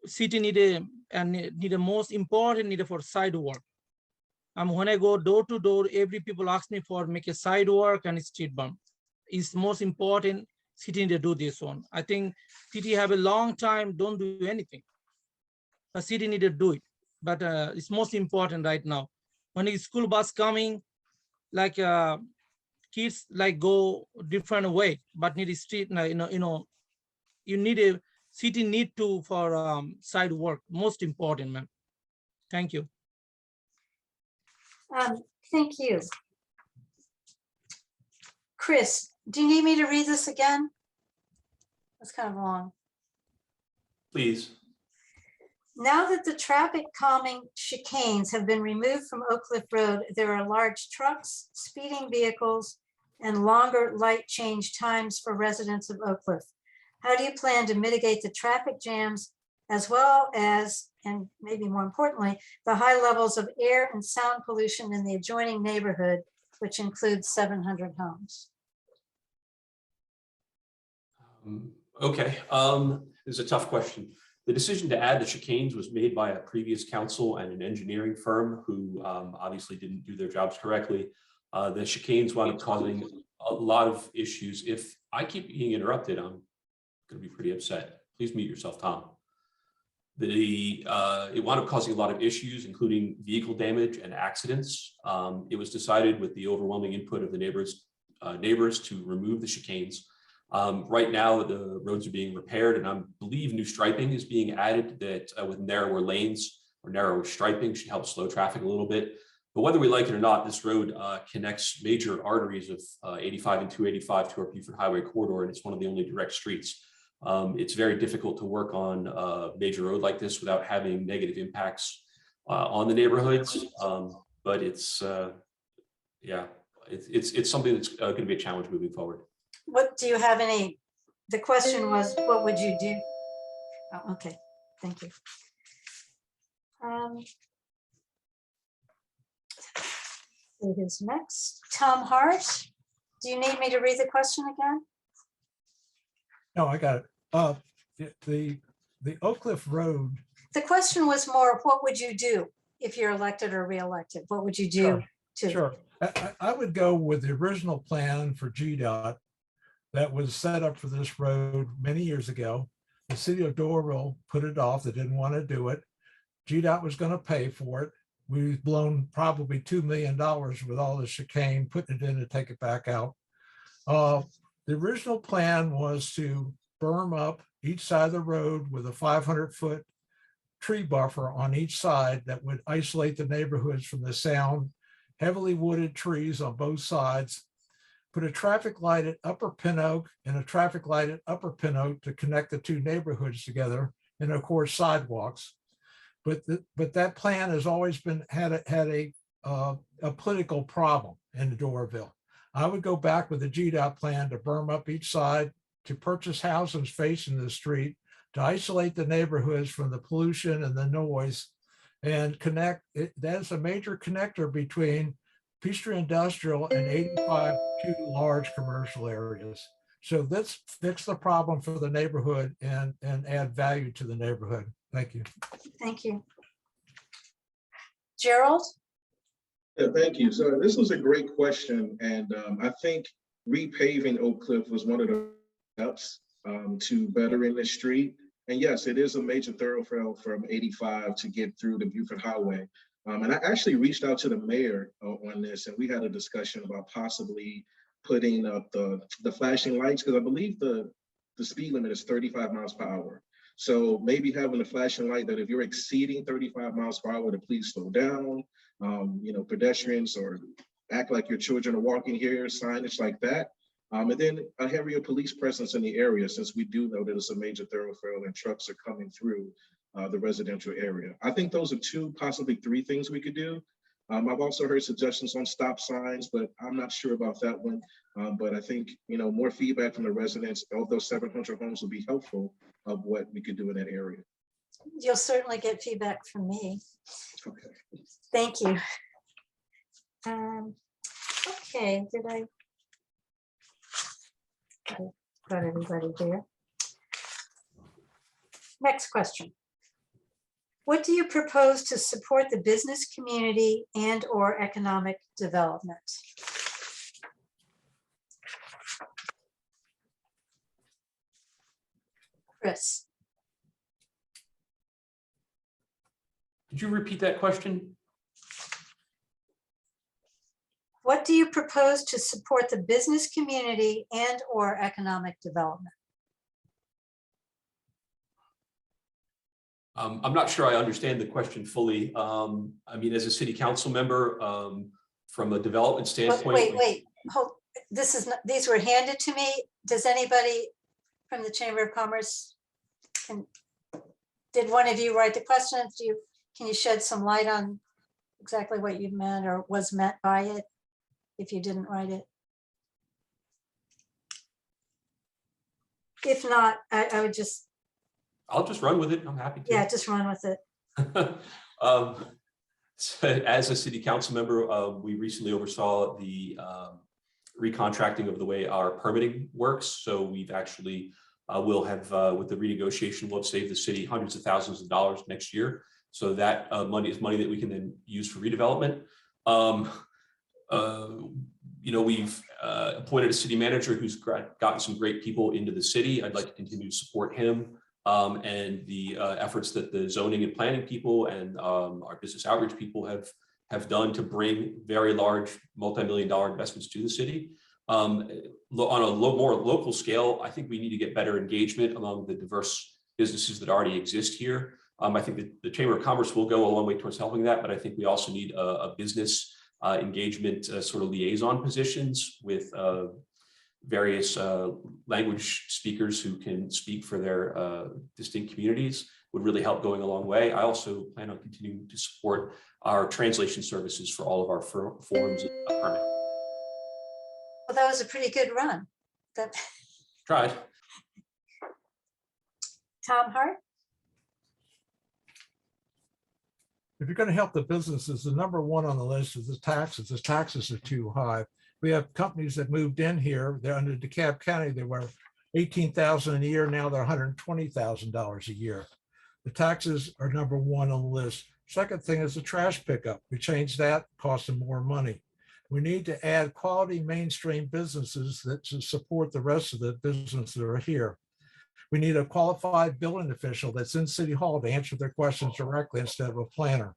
city need a most important need for sidewalk. When I go door to door, every people ask me for make a sidewalk and a street bump. It's most important. City need to do this one. I think city have a long time, don't do anything. A city need to do it, but it's most important right now. When a school bus coming, like kids like go different way, but need a street, you need a city need to for side work. Most important, ma'am. Thank you. Thank you. Chris, do you need me to read this again? That's kind of long. Please. Now that the traffic calming chicanes have been removed from Oak Cliff Road, there are large trucks, speeding vehicles, and longer light change times for residents of Oak Cliff? How do you plan to mitigate the traffic jams as well as, and maybe more importantly, the high levels of air and sound pollution in the adjoining neighborhood, which includes 700 homes? Okay, this is a tough question. The decision to add the chicanes was made by a previous council and an engineering firm who obviously didn't do their jobs correctly. The chicanes wound up causing a lot of issues. If I keep being interrupted, I'm going to be pretty upset. Please mute yourself, Tom. It wound up causing a lot of issues, including vehicle damage and accidents. It was decided with the overwhelming input of the neighbors to remove the chicanes. Right now, the roads are being repaired, and I believe new striping is being added that with narrower lanes or narrower striping should help slow traffic a little bit. But whether we like it or not, this road connects major arteries of 85 and 285 to our Buford Highway corridor, and it's one of the only direct streets. It's very difficult to work on a major road like this without having negative impacts on the neighborhoods. But it's it's something that's going to be a challenge moving forward. What do you have any, the question was, what would you do? Oh, okay, thank you. Who's next? Tom Hart. Do you need me to read the question again? No, I got it. The Oak Cliff Road. The question was more, what would you do if you're elected or reelected? What would you do to? Sure. I would go with the original plan for GDOT that was set up for this road many years ago. The city of Doraville put it off. They didn't want to do it. GDOT was going to pay for it. We've blown probably $2 million with all the chicane, putting it in to take it back out. The original plan was to berm up each side of the road with a 500-foot tree buffer on each side that would isolate the neighborhoods from the sound, heavily wooded trees on both sides, put a traffic light at Upper Pin Oak and a traffic light at Upper Pin Oak to connect the two neighborhoods together, and of course sidewalks. But that plan has always been had a political problem in Doraville. I would go back with the GDOT plan to berm up each side, to purchase houses facing the street, to isolate the neighborhoods from the pollution and the noise, and connect it. That's a major connector between Peachtree Industrial and 85 two large commercial areas. So let's fix the problem for the neighborhood and add value to the neighborhood. Thank you. Thank you. Gerald? Yeah, thank you. So this was a great question. And I think repaving Oak Cliff was one of the steps to bettering the street. And yes, it is a major thoroughfare from 85 to get through the Buford Highway. And I actually reached out to the mayor on this, and we had a discussion about possibly putting up the flashing lights, because I believe the speed limit is 35 miles per hour. So maybe having a flashing light that if you're exceeding 35 miles per hour, to please slow down, pedestrians, or act like your children are walking here, signage like that. And then a heavier police presence in the area, since we do know that it's a major thoroughfare and trucks are coming through the residential area. I think those are two, possibly three things we could do. I've also heard suggestions on stop signs, but I'm not sure about that one. But I think, more feedback from the residents of those 700 homes will be helpful of what we could do in that area. You'll certainly get feedback from me. Okay. Thank you. Okay, did I got everybody here? Next question. What do you propose to support the business community and or economic development? Chris? Could you repeat that question? What do you propose to support the business community and or economic development? I'm not sure I understand the question fully. I mean, as a city council member, from a development standpoint. Wait. Hold. These were handed to me. Does anybody from the Chamber of Commerce, did one of you write the question? Can you shed some light on exactly what you meant or was meant by it if you didn't write it? If not, I would just, I'll just run with it. I'm happy to. yeah, just run with it. So as a city council member, we recently oversaw the recontracting of the way our permitting works. So we've actually will have with the renegotiation, we'll have saved the city hundreds of thousands of dollars next year. So that money is money that we can then use for redevelopment. You know, we've appointed a city manager who's gotten some great people into the city. I'd like to continue to support him and the efforts that the zoning and planning people and our business outreach people have done to bring very large multi-million-dollar investments to the city. On a more local scale, I think we need to get better engagement among the diverse businesses that already exist here. I think that the Chamber of Commerce will go a long way towards helping that, but I think we also need a business engagement sort of liaison positions with various language speakers who can speak for their distinct communities would really help going a long way. I also plan on continuing to support our translation services for all of our forms of permit. Well, that was a pretty good run. That Tried. Tom Hart? If you're going to help the businesses, the number one on the list is the taxes. The taxes are too high. We have companies that moved in here. They're under DeKalb County. They were $18,000 a year. Now they're $120,000 a year. The taxes are number one on the list. Second thing is the trash pickup. We changed that, cost them more money. We need to add quality mainstream businesses that support the rest of the businesses that are here. We need a qualified building official that's in City Hall to answer their questions directly instead of a planner.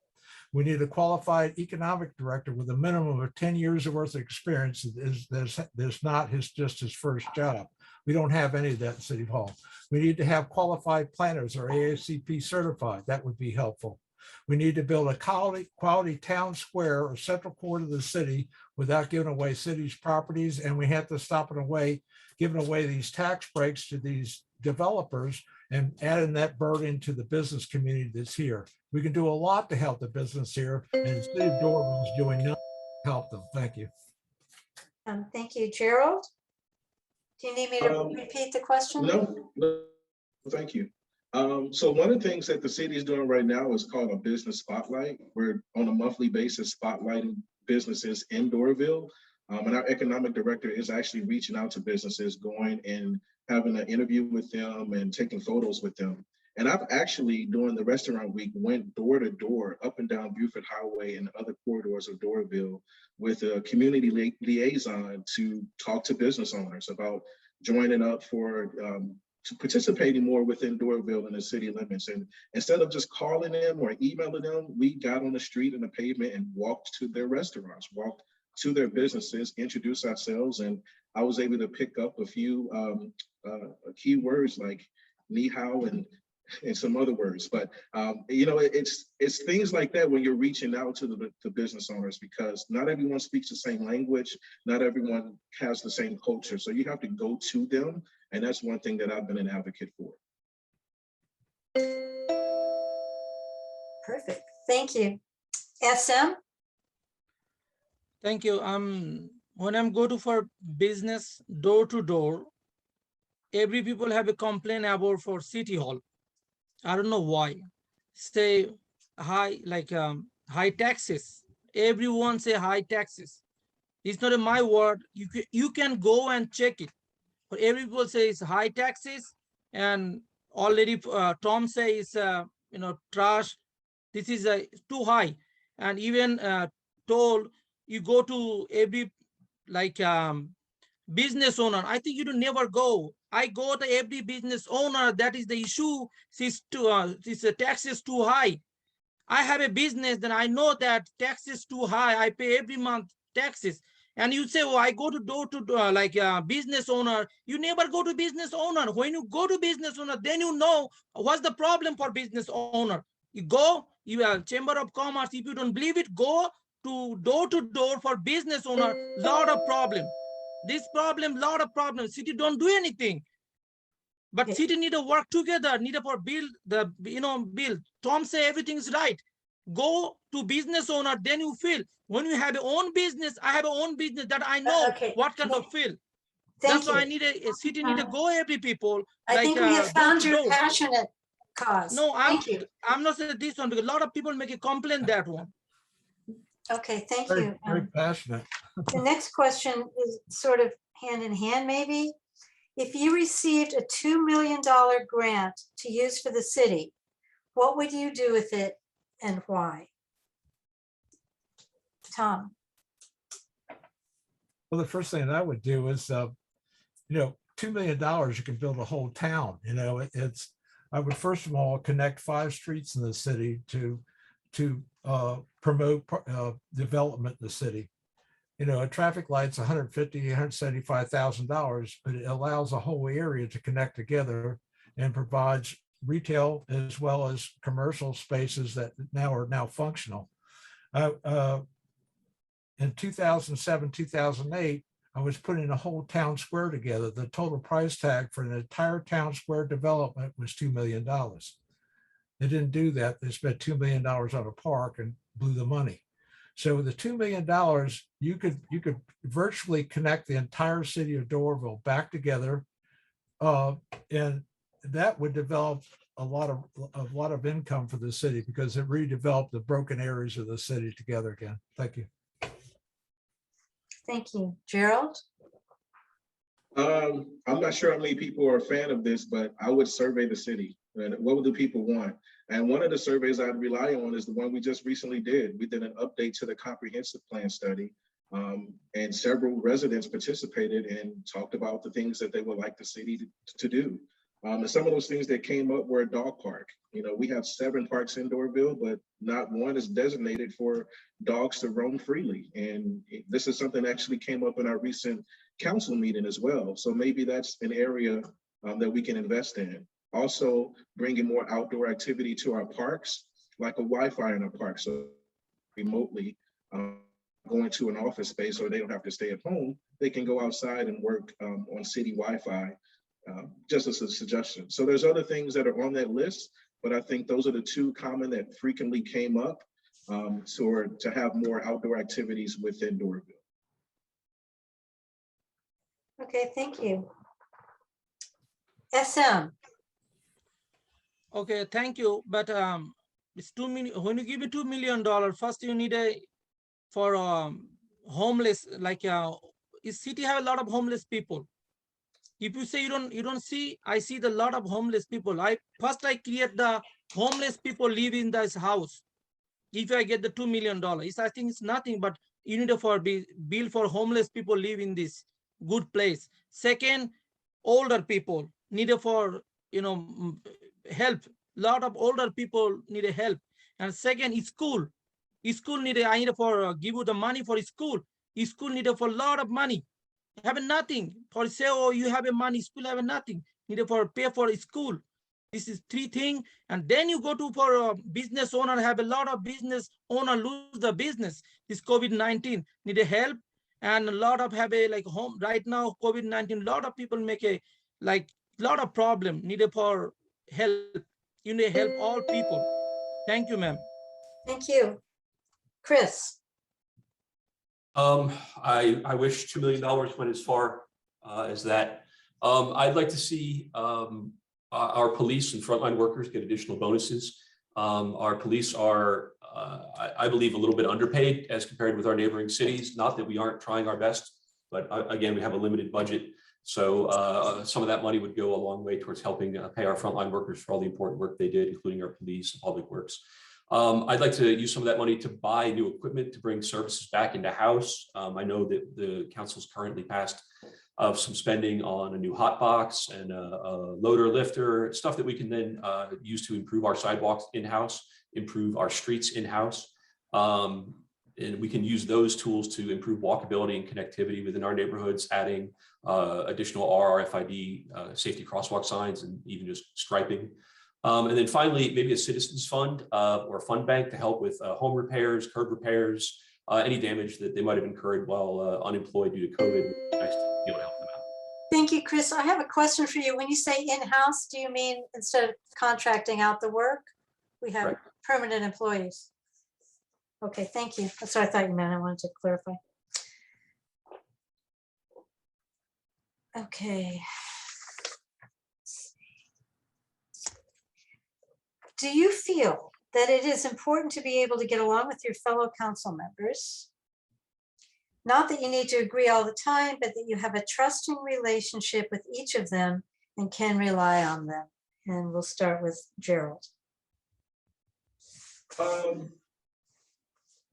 We need a qualified economic director with a minimum of 10 years of worth of experience. There's not just his first job. We don't have any of that in City Hall. We need to have qualified planners or AACP certified. That would be helpful. We need to build a quality town square or central core of the city without giving away city's properties. And we have to stop giving away these tax breaks to these developers and adding that burden to the business community that's here. We can do a lot to help the business here, and the city of Doraville is doing nothing to help them. Thank you. Thank you, Gerald. Do you need me to repeat the question? No, thank you. So one of the things that the city is doing right now is called a business spotlight. We're on a monthly basis spotlighting businesses in Doraville. And our economic director is actually reaching out to businesses, going and having an interview with them and taking photos with them. And I've actually, during the restaurant week, went door to door up and down Buford Highway and other corridors of Doraville with a community liaison to talk to business owners about joining up for to participating more within Doraville and the city limits. And instead of just calling them or emailing them, we got on the street and the pavement and walked to their restaurants, walked to their businesses, introduced ourselves, and I was able to pick up a few key words like ni hao and some other words. But you know, it's things like that when you're reaching out to the business owners, because not everyone speaks the same language, not everyone has the same culture. So you have to go to them, and that's one thing that I've been an advocate for. Perfect. Thank you. SM? Thank you. When I'm go to for business door to door, every people have a complaint about for City Hall. I don't know why. Say high, like high taxes. Everyone say high taxes. It's not my word. You can go and check it. But every people say it's high taxes, and already Tom says you know, trash. This is too high, and even told you go to every like business owner. I think you do never go. I go to every business owner. That is the issue. This tax is too high. I have a business, then I know that tax is too high. I pay every month taxes. And you say, oh, I go to door to door, like a business owner. You never go to business owner. When you go to business owner, then you know what's the problem for business owner. You go, you have Chamber of Commerce. If you don't believe it, go to door for business owner. Lot of problem. This problem, lot of problems. City don't do anything. But city need to work together, need to build the, build. Tom say everything is right. Go to business owner, then you feel. When you have your own business, I have your own business that I know Okay. what kind of feel. Thank That's why I you. need a city need to go every people. I like, think we have door found to your door. passionate cause. No, Thank you. I'm not saying this one because a lot of people make a complaint that one. Okay, thank Very, you. very passionate. The next question is sort of hand in hand, maybe. If you received a $2 million grant to use for the city, what would you do with it and why? Tom? Well, the first thing that I would do is, $2 million, you can build a whole town. I would first of all connect 5 streets in the city to promote development in the city. A traffic light's $150,000, $175,000, but it allows a whole area to connect together and provides retail as well as commercial spaces that are now functional. In 2007, 2008, I was putting a whole town square together. The total price tag for an entire town square development was $2 million. They didn't do that. They spent $2 million on a park and blew the money. So with the $2 million, you could virtually connect the entire city of Doraville back together, and that would develop a lot of income for the city because it redeveloped the broken areas of the city together again. Thank you. Thank you. Gerald? I'm not sure how many people are a fan of this, but I would survey the city. And what do people want? And one of the surveys I'd rely on is the one we just recently did. We did an update to the comprehensive plan study, and several residents participated and talked about the things that they would like the city to do. And some of those things that came up were a dog park. We have 7 parks in Doraville, but not one is designated for dogs to roam freely. And this is something that actually came up in our recent council meeting as well. So maybe that's an area that we can invest in. Also, bringing more outdoor activity to our parks, like a Wi-Fi in our park, so remotely going to an office space, or they don't have to stay at home, they can go outside and work on city Wi-Fi, just as a suggestion. So there's other things that are on that list, but I think those are the 2 common that frequently came up to have more outdoor activities within Doraville. Okay, thank you. SM? Okay, thank you. But it's 2 million. When you give me $2 million, first you need for homeless. Like city have a lot of homeless people. If you say you don't see, I see the lot of homeless people. I create the homeless people live in this house. If I get the $2 million, I think it's nothing, but you need for bill for homeless people live in this good place. Second, older people need for help. Lot of older people need a help. And second, school need I need for give you the money for school. School need for a lot of money. Have nothing for say, oh, you have a money, school have nothing. Need for pay for school. This is 3 things. And then you go to for a business owner, have a lot of business owner lose the business. This COVID-19 need a help. And a lot of have a like home right now, COVID-19, a lot of people make a like lot of problem needed for help. You need to help all people. Thank you, ma'am. Thank you. Chris? I wish $2 million went as far as that. I'd like to see our police and frontline workers get additional bonuses. Our police are, I believe, a little bit underpaid as compared with our neighboring cities. Not that we aren't trying our best, but again, we have a limited budget. So some of that money would go a long way towards helping pay our frontline workers for all the important work they did, including our police and public works. I'd like to use some of that money to buy new equipment to bring services back into house. I know that the council's currently passed some spending on a new hot box and a loader lifter, stuff that we can then use to improve our sidewalks in-house, improve our streets in-house. And we can use those tools to improve walkability and connectivity within our neighborhoods, adding additional RFID safety crosswalk signs and even just striping. And then finally, maybe a citizens fund or a fund bank to help with home repairs, curb repairs, any damage that they might have incurred while unemployed due to COVID. Nice to be able to help them out. Thank you, Chris. I have a question for you. When you say in-house, do you mean instead of contracting out the work, we have Correct. permanent employees? Okay, thank you. That's what I thought you meant. I wanted to clarify. Okay. Do you feel that it is important to be able to get along with your fellow council members? Not that you need to agree all the time, but that you have a trusting relationship with each of them and can rely on them. And we'll start with Gerald.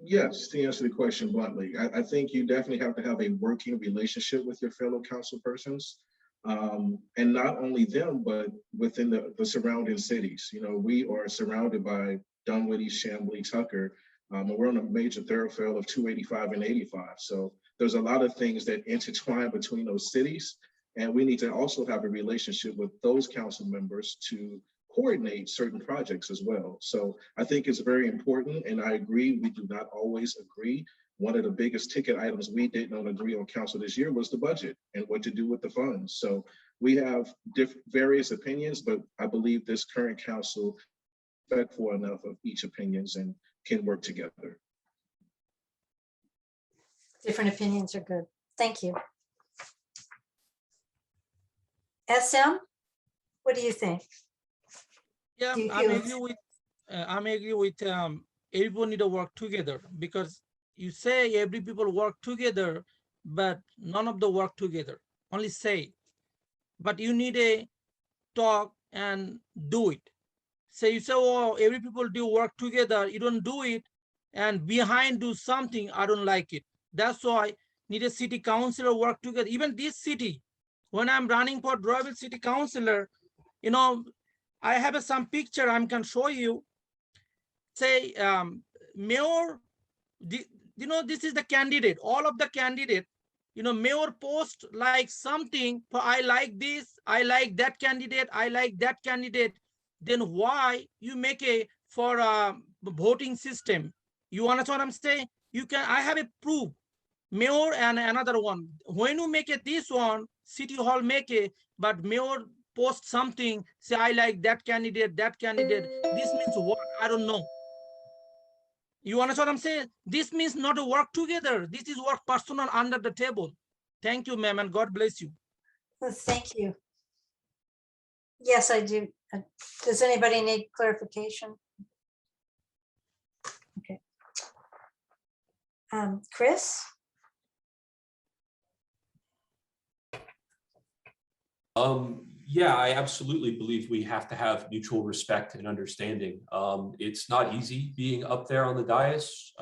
Yes, to answer the question bluntly, I think you definitely have to have a working relationship with your fellow council persons. And not only them, but within the surrounding cities. You know, we are surrounded by Dunwoody, Chamblee, Tucker, and we're on a major thoroughfare of 285 and 85. So there's a lot of things that intertwine between those cities. And we need to also have a relationship with those council members to coordinate certain projects as well. So I think it's very important, and I agree, we do not always agree. One of the biggest ticket items we did not agree on council this year was the budget and what to do with the funds. So we have various opinions, but I believe this current council is respectful enough of each opinions and can work together. Different opinions are good. Thank you. SM, what do you think? Yeah, Do you I'm feel agree with everyone need to work together, because you say every people work together, but none of the work together, only say. But you need a talk and do it. So you say, oh, every people do work together, you don't do it, and behind do something, I don't like it. That's why need a city councilor work together. Even this city, when I'm running for Doraville City Councilor, you know, I have some picture I can show you. Say, mayor, you know, this is the candidate, all of the candidate, you know, mayor post like something for I like this, I like that candidate, I like that candidate. Then why you make a for a voting system? You understand what I'm saying? You can, I have a proof, mayor and another one. When you make it this one, city hall make it, but mayor post something, say I like that candidate, that candidate. This means what? I don't know. You understand what I'm saying? This means not to work together. This is work personal under the table. Thank you, ma'am, and God bless you. Well, thank you. Yes, I do. Does anybody need clarification? Okay. Chris? Yeah, I absolutely believe we have to have mutual respect and understanding. It's not easy being up there on the dais.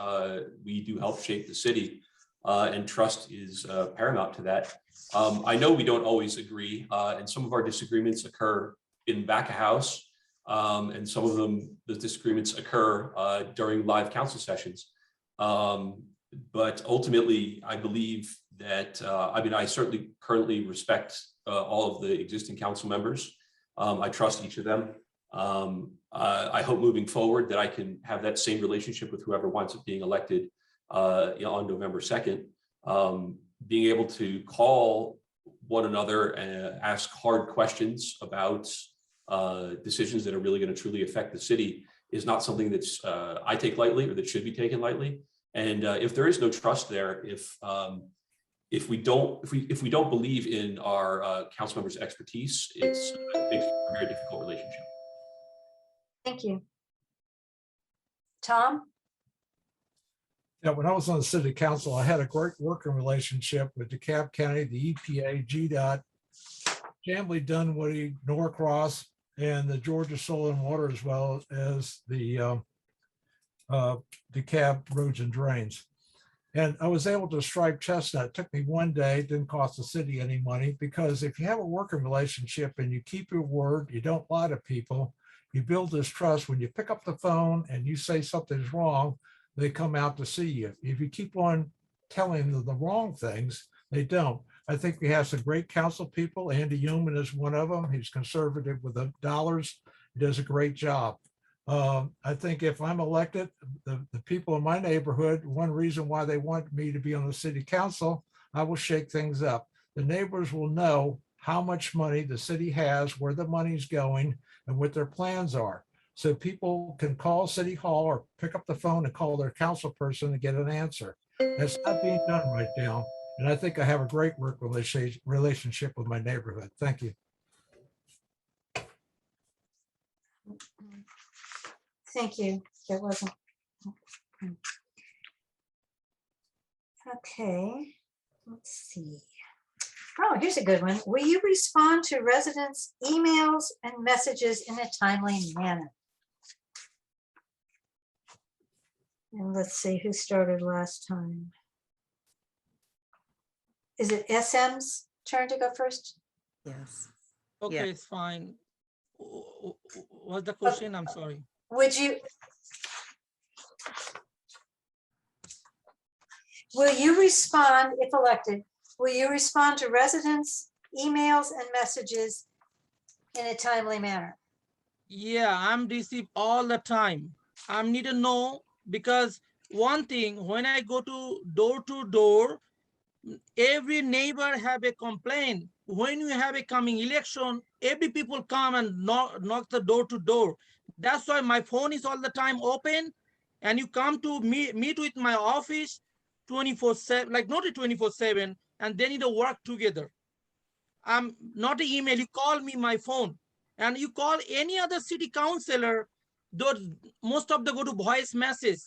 We do help shape the city, and trust is paramount to that. I know we don't always agree, and some of our disagreements occur in back of house, and some of them, the disagreements occur during live council sessions. But ultimately, I believe that, I mean, I certainly currently respect all of the existing council members. I trust each of them. I hope moving forward that I can have that same relationship with whoever winds up being elected on November 2nd. Being able to call one another and ask hard questions about decisions that are really going to truly affect the city is not something that's I take lightly or that should be taken lightly. And if there is no trust there, if we don't believe in our council members' expertise, it makes a very difficult relationship. Thank you. Tom? Yeah, when I was on the city council, I had a great working relationship with DeKalb County, the EPA, GDOT, Chamblee, Dunwoody, Norcross, and the Georgia Soil and Water, as well as the DeKalb Roads and Drains. And I was able to strike Chestnut. It took me one day, it didn't cost the city any money, because if you have a working relationship and you keep your word, you don't lie to people, you build this trust. When you pick up the phone and you say something's wrong, they come out to see you. If you keep on telling them the wrong things, they don't. I think we have some great council people. Andy Yeoman is one of them. He's conservative with the dollars. He does a great job. I think if I'm elected, the people in my neighborhood, one reason why they want me to be on the city council, I will shake things up. The neighbors will know how much money the city has, where the money's going, and what their plans are. So people can call City Hall or pick up the phone and call their council person to get an answer. That's not being done right now. And I think I have a great work relationship with my neighborhood. Thank you. Thank you. That wasn't. Okay, let's see. Oh, here's a good one. Will you respond to residents' emails and messages in a timely manner? And let's see who started last time. Is it SM's turn to go first? Yes. Okay, it's fine. What's the question? I'm sorry. Will you respond, if elected, will you respond to residents' emails and messages in a timely manner? Yeah, I'm received all the time. I need to know because one thing, when I go to door, every neighbor have a complaint. When you have a coming election, every people come and knock the door to door. That's why my phone is all the time open, and you come to meet with my office 24/7, like not 24/7, and they need to work together. I'm not an email. You call me my phone, and you call any other city councilor. Most of them go to voice message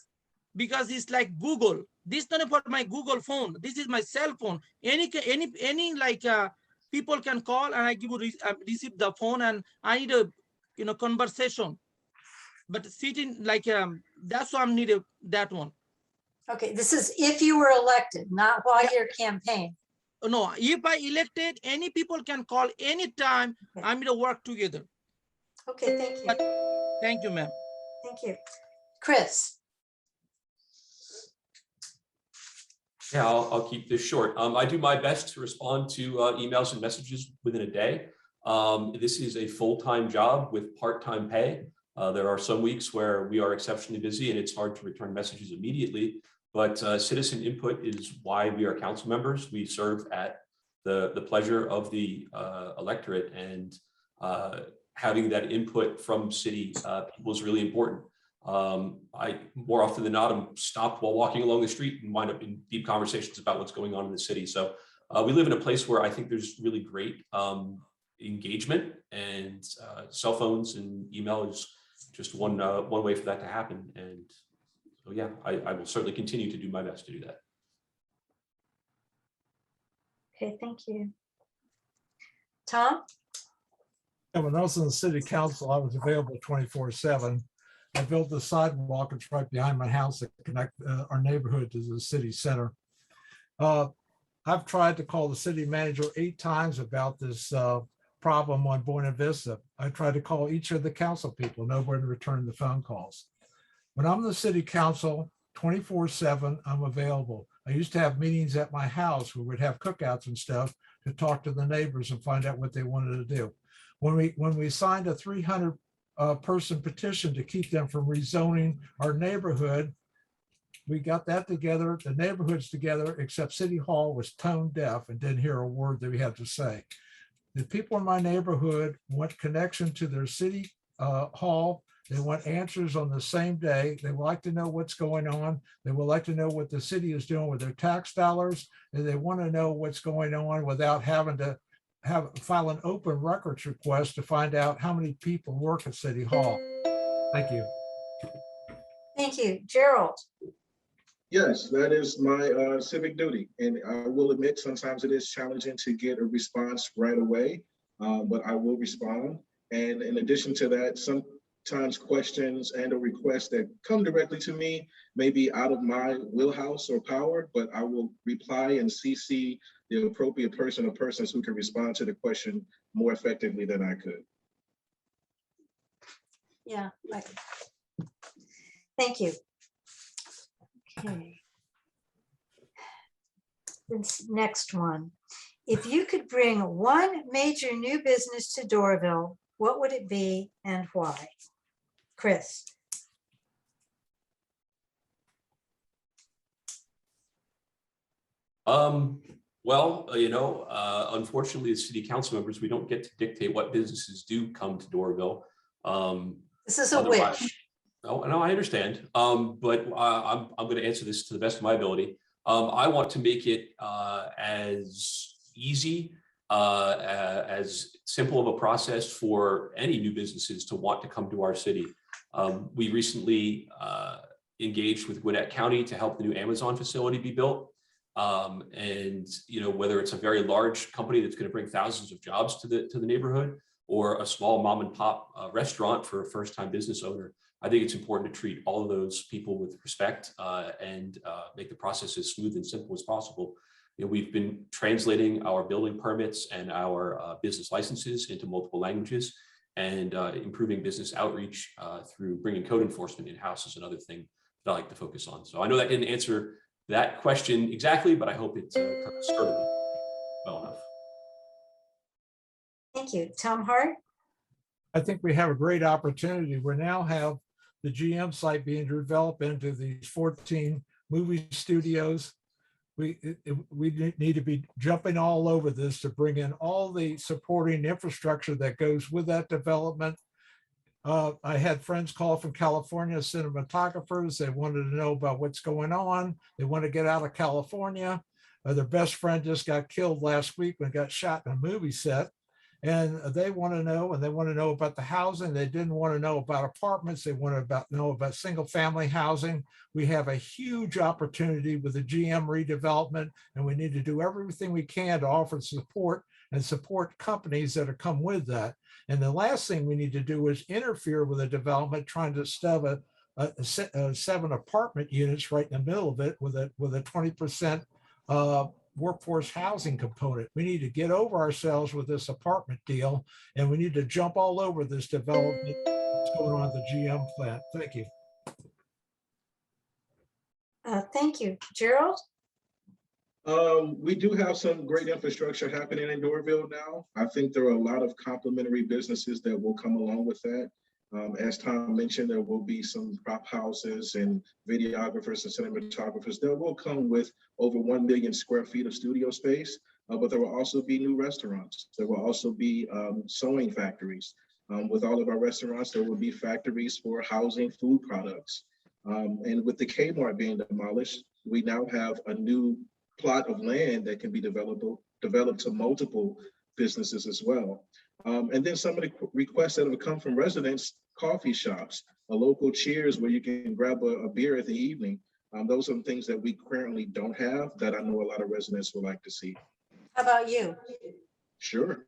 because it's like Google. This is not for my Google phone. This is my cell phone. Any like people can call, and I receive the phone, and I need a conversation. But sitting like that's why I'm needed that one. Okay, this is if you were elected, not while you're campaigning. No, if I elected, any people can call anytime. Okay. I'm gonna work together. Okay, thank you. Thank you, ma'am. Thank you. Chris, Yeah, I'll keep this short. I do my best to respond to emails and messages within a day. This is a full-time job with part-time pay. There are some weeks where we are exceptionally busy and it's hard to return messages immediately, but citizen input is why we are council members. We serve at the pleasure of the electorate, and having that input from city people is really important. More often than not, I'm stopped while walking along the street and wind up in deep conversations about what's going on in the city. So we live in a place where I think there's really great engagement, and cell phones and email is just one way for that to happen. And so, yeah, I will certainly continue to do my best to do that. okay, thank you. Tom? And when I was in the city council, I was available 24/7. I built the sidewalk that's right behind my house that connect our neighborhood to the city center. I've tried to call the city manager 8 times about this problem on Buena Vista. I tried to call each of the council people. Nobody returned the phone calls. When I'm in the city council, 24/7, I'm available. I used to have meetings at my house where we'd have cookouts and stuff to talk to the neighbors and find out what they wanted to do. When we signed a 300 person petition to keep them from rezoning our neighborhood, we got that together, the neighborhoods together, except City Hall was tone deaf and didn't hear a word that we had to say. The people in my neighborhood want connection to their city hall. They want answers on the same day. They would like to know what's going on. They would like to know what the city is doing with their tax dollars. And they want to know what's going on without having to file an open records request to find out how many people work at City Hall. Thank you. Thank you. Gerald? Yes, that is my civic duty. And I will admit, sometimes it is challenging to get a response right away, but I will respond. And in addition to that, sometimes questions and or requests that come directly to me may be out of my wheelhouse or power, but I will reply and CC the appropriate person or persons who can respond to the question more effectively than I could. Yeah. Thank you. Okay. This next one. If you could bring one major new business to Doraville, what would it be and why? Chris? Well, unfortunately, as city council members, we don't get to dictate what businesses do come to Doraville. This is a wish. No, I understand. But I'm going to answer this to the best of my ability. I want to make it as easy, as simple of a process for any new businesses to want to come to our city. We recently engaged with Gwinnett County to help the new Amazon facility be built. And whether it's a very large company that's going to bring thousands of jobs to the neighborhood, or a small mom and pop restaurant for a first-time business owner, I think it's important to treat all of those people with respect and make the process as smooth and simple as possible. We've been translating our building permits and our business licenses into multiple languages, and improving business outreach through bringing code enforcement in-house is another thing that I like to focus on. So I know that didn't answer that question exactly, but I hope it skirted it well enough. Thank you. Tom Hart? I think we have a great opportunity. We now have the GM site being developed into these 14 movie studios. We need to be jumping all over this to bring in all the supporting infrastructure that goes with that development. I had friends call from California, cinematographers. They wanted to know about what's going on. They want to get out of California. Their best friend just got killed last week when got shot in a movie set. And they want to know, and they want to know about the housing. They didn't want to know about apartments. They want to know about single family housing. We have a huge opportunity with the GM redevelopment, and we need to do everything we can to offer support and support companies that are come with that. And the last thing we need to do is interfere with the development, trying to stub a 7 apartment units right in the middle of it with a 20% workforce housing component. We need to get over ourselves with this apartment deal, and we need to jump all over this development that's going on at the GM plant. Thank you. Thank you. Gerald? We do have some great infrastructure happening in Doraville now. I think there are a lot of complementary businesses that will come along with that. As Tom mentioned, there will be some prop houses and videographers and cinematographers that will come with over 1 million square feet of studio space, but there will also be new restaurants. There will also be sewing factories. With all of our restaurants, there will be factories for housing food products. And with the Kmart being demolished, we now have a new plot of land that can be developed to multiple businesses as well. And then some of the requests that have come from residents, coffee shops, a local Cheers where you can grab a beer at the evening. Those are things that we currently don't have that I know a lot of residents would like to see. How about you? Sure.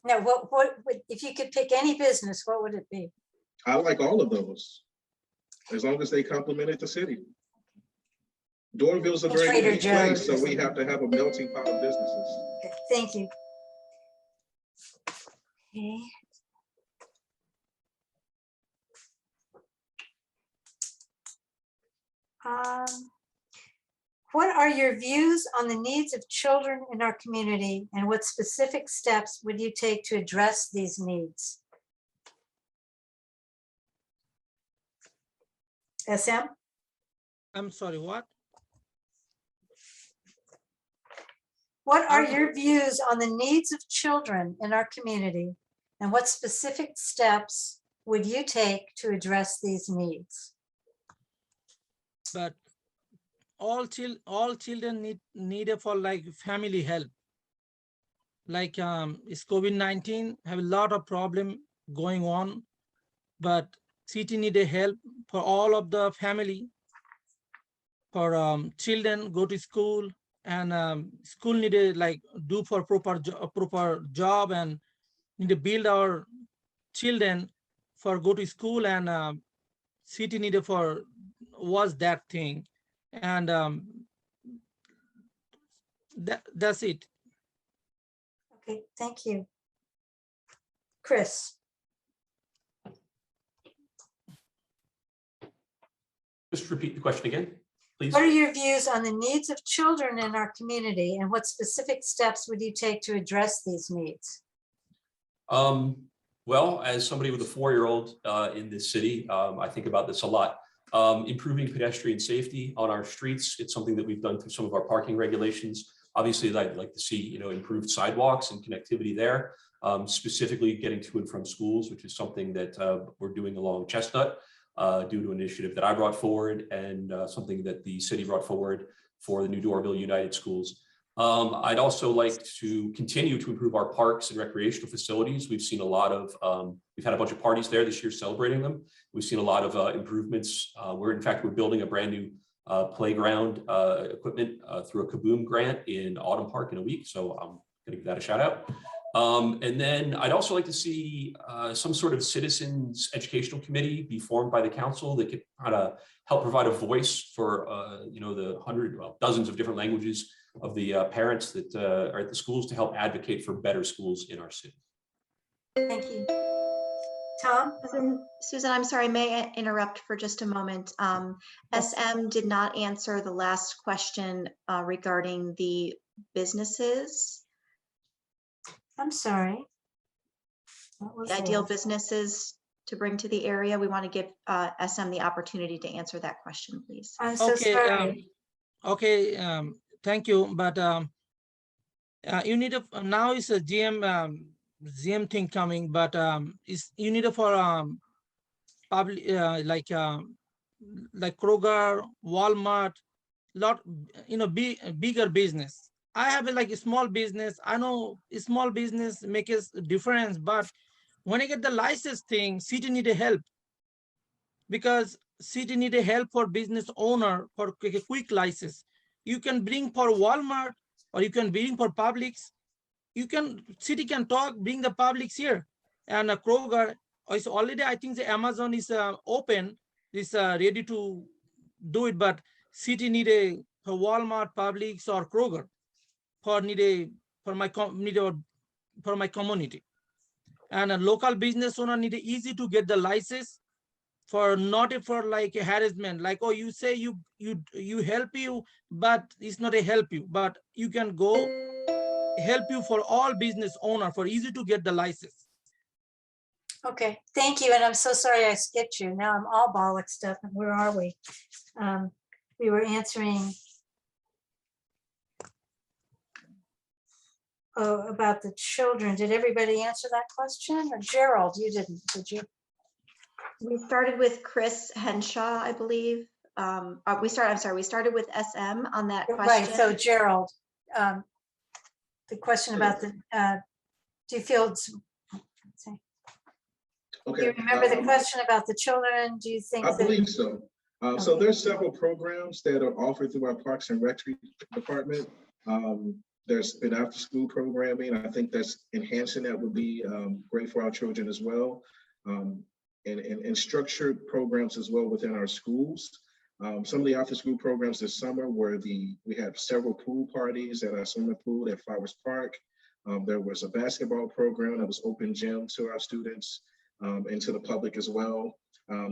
Now, what if you could pick any business, what would it be? I like all of those, as long as they complemented the city. Doraville's a very Trader unique place, Joe's. so we have to have a melting pot of businesses. Okay, thank you. Okay. What are your views on the needs of children in our community, and what specific steps would you take to address these needs? SM? I'm sorry, what? What are your views on the needs of children in our community, and what specific steps would you take to address these needs? But all children need for like family help. Like it's COVID-19, have a lot of problem going on, but city need a help for all of the family, for children go to school, and school need to like do for proper job, and need to build our children for go to school, and city need for was that thing, and that's it. Okay, thank you. Chris? Just repeat the question again, please. What are your views on the needs of children in our community, and what specific steps would you take to address these needs? Well, as somebody with a 4-year-old in this city, I think about this a lot. Improving pedestrian safety on our streets. It's something that we've done through some of our parking regulations. Obviously, I'd like to see, improved sidewalks and connectivity there, specifically getting to and from schools, which is something that we're doing along Chestnut due to an initiative that I brought forward, and something that the city brought forward for the new Doraville United Schools. I'd also like to continue to improve our parks and recreational facilities. We've seen a lot of, we've had a bunch of parties there this year celebrating them. We've seen a lot of improvements. In fact, we're building a brand new playground equipment through a Kaboom grant in Autumn Park in a week. So I'm gonna give that a shout out. And then I'd also like to see some sort of citizens educational committee be formed by the council that could kind of help provide a voice for the dozens of different languages of the parents that are at the schools to help advocate for better schools in our city. Thank you. Tom? Susan, I'm sorry, may I interrupt for just a moment? Yes. SM did not answer the last question regarding the businesses, I'm sorry. What was the ideal that? businesses to bring to the area. We want to give SM the opportunity to answer that question, please. I'm so Okay, sorry. thank you. But you need a now is a GM thing coming, but is you need a for public like Kroger, Walmart, lot bigger business. I have a small business. I know a small business makes a difference, but when I get the license thing, city need a help because city need a help for business owner for a quick license. You can bring for Walmart or you can bring for Publix. City can talk, bring the Publix here, and Kroger is already. I think the Amazon is open, is ready to do it, but city need a for Walmart, Publix, or Kroger for my community, and a local business owner need easy to get the license for not for like a harassment, like, oh, you say you help you, but it's not a help you, but you can go help you for all business owner for easy to get the license. Okay, thank you. And I'm so sorry I skipped you. Now I'm all bollocked up. And where are we? We were answering about the children. Did everybody answer that question? Or Gerald, you didn't, did you? We started with Chris Henshaw, I believe. We started with SM on that question. Right, so Gerald, the question about the, do you feel, do Okay. you remember the question about the children? Do you think I that? believe so. So Okay. there's several programs that are offered through our Parks and Rec department. There's been after school programming. I think that's enhancing that would be great for our children as well. And structured programs as well within our schools. Some of the after school programs this summer were we had several pool parties at our swimming pool at Flowers Park. There was a basketball program that was open gym to our students and to the public as well.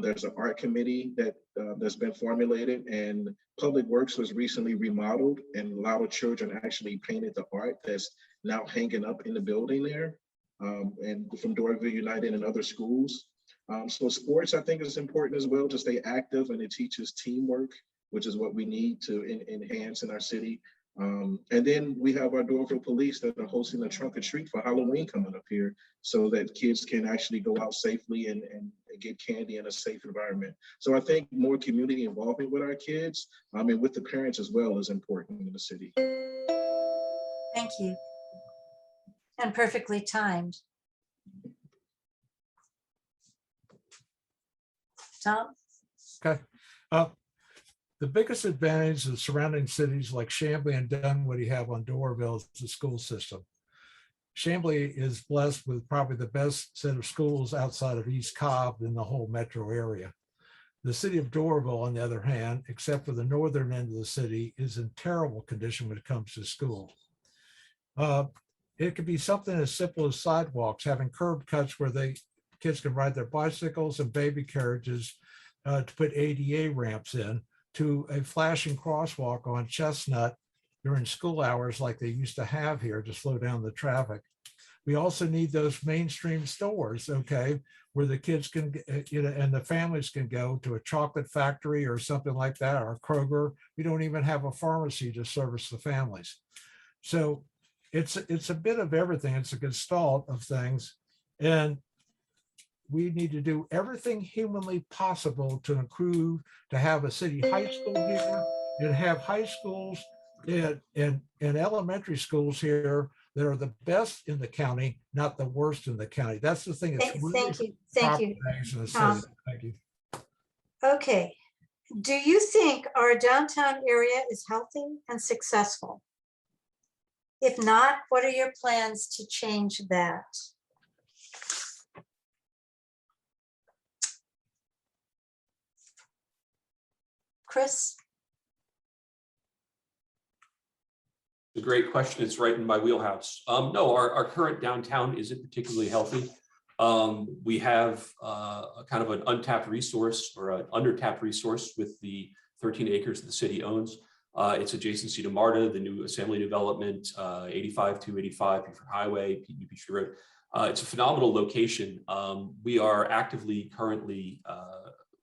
There's an art committee that's been formulated, and Public Works was recently remodeled, and a lot of children actually painted the art that's now hanging up in the building there, and from Doraville United and other schools. So sports, I think, is important as well to stay active, and it teaches teamwork, which is what we need to enhance in our city. And then we have our Doraville Police that are hosting a trunk or treat for Halloween coming up here, so that kids can actually go out safely and get candy in a safe environment. So I think more community involvement with our kids, and with the parents as well, is important in the city. Thank you. And perfectly timed. Tom? Okay. The biggest advantage of surrounding cities like Chamblee and Dunwoody have on Doraville is the school system. Chamblee is blessed with probably the best set of schools outside of East Cobb in the whole metro area. The city of Doraville, on the other hand, except for the northern end of the city, is in terrible condition when it comes to school. It could be something as simple as sidewalks, having curb cuts where kids can ride their bicycles and baby carriages to put ADA ramps in, to a flashing crosswalk on Chestnut during school hours like they used to have here to slow down the traffic. We also need those mainstream stores, okay, where the kids can, and the families can go to a chocolate factory or something like that, or Kroger. We don't even have a pharmacy to service the families. So it's a bit of everything. It's a gestalt of things. And we need to do everything humanly possible to improve, to have a city high school here, and have high schools and elementary schools here that are the best in the county, not the worst in the county. That's the thing that's really Thank you, thank you. propagating in the Tom. city. Thank you. Okay, do you think our downtown area is healthy and successful? If not, what are your plans to change that? Chris? A great question. It's right in my wheelhouse. No, our current downtown isn't particularly healthy. We have a kind of an untapped resource or an undertapped resource with the 13 acres the city owns. It's adjacency to MARTA, the new assembly development, 85 to 85 Beaufort Highway, New Peachtree Road. It's a phenomenal location. We are actively currently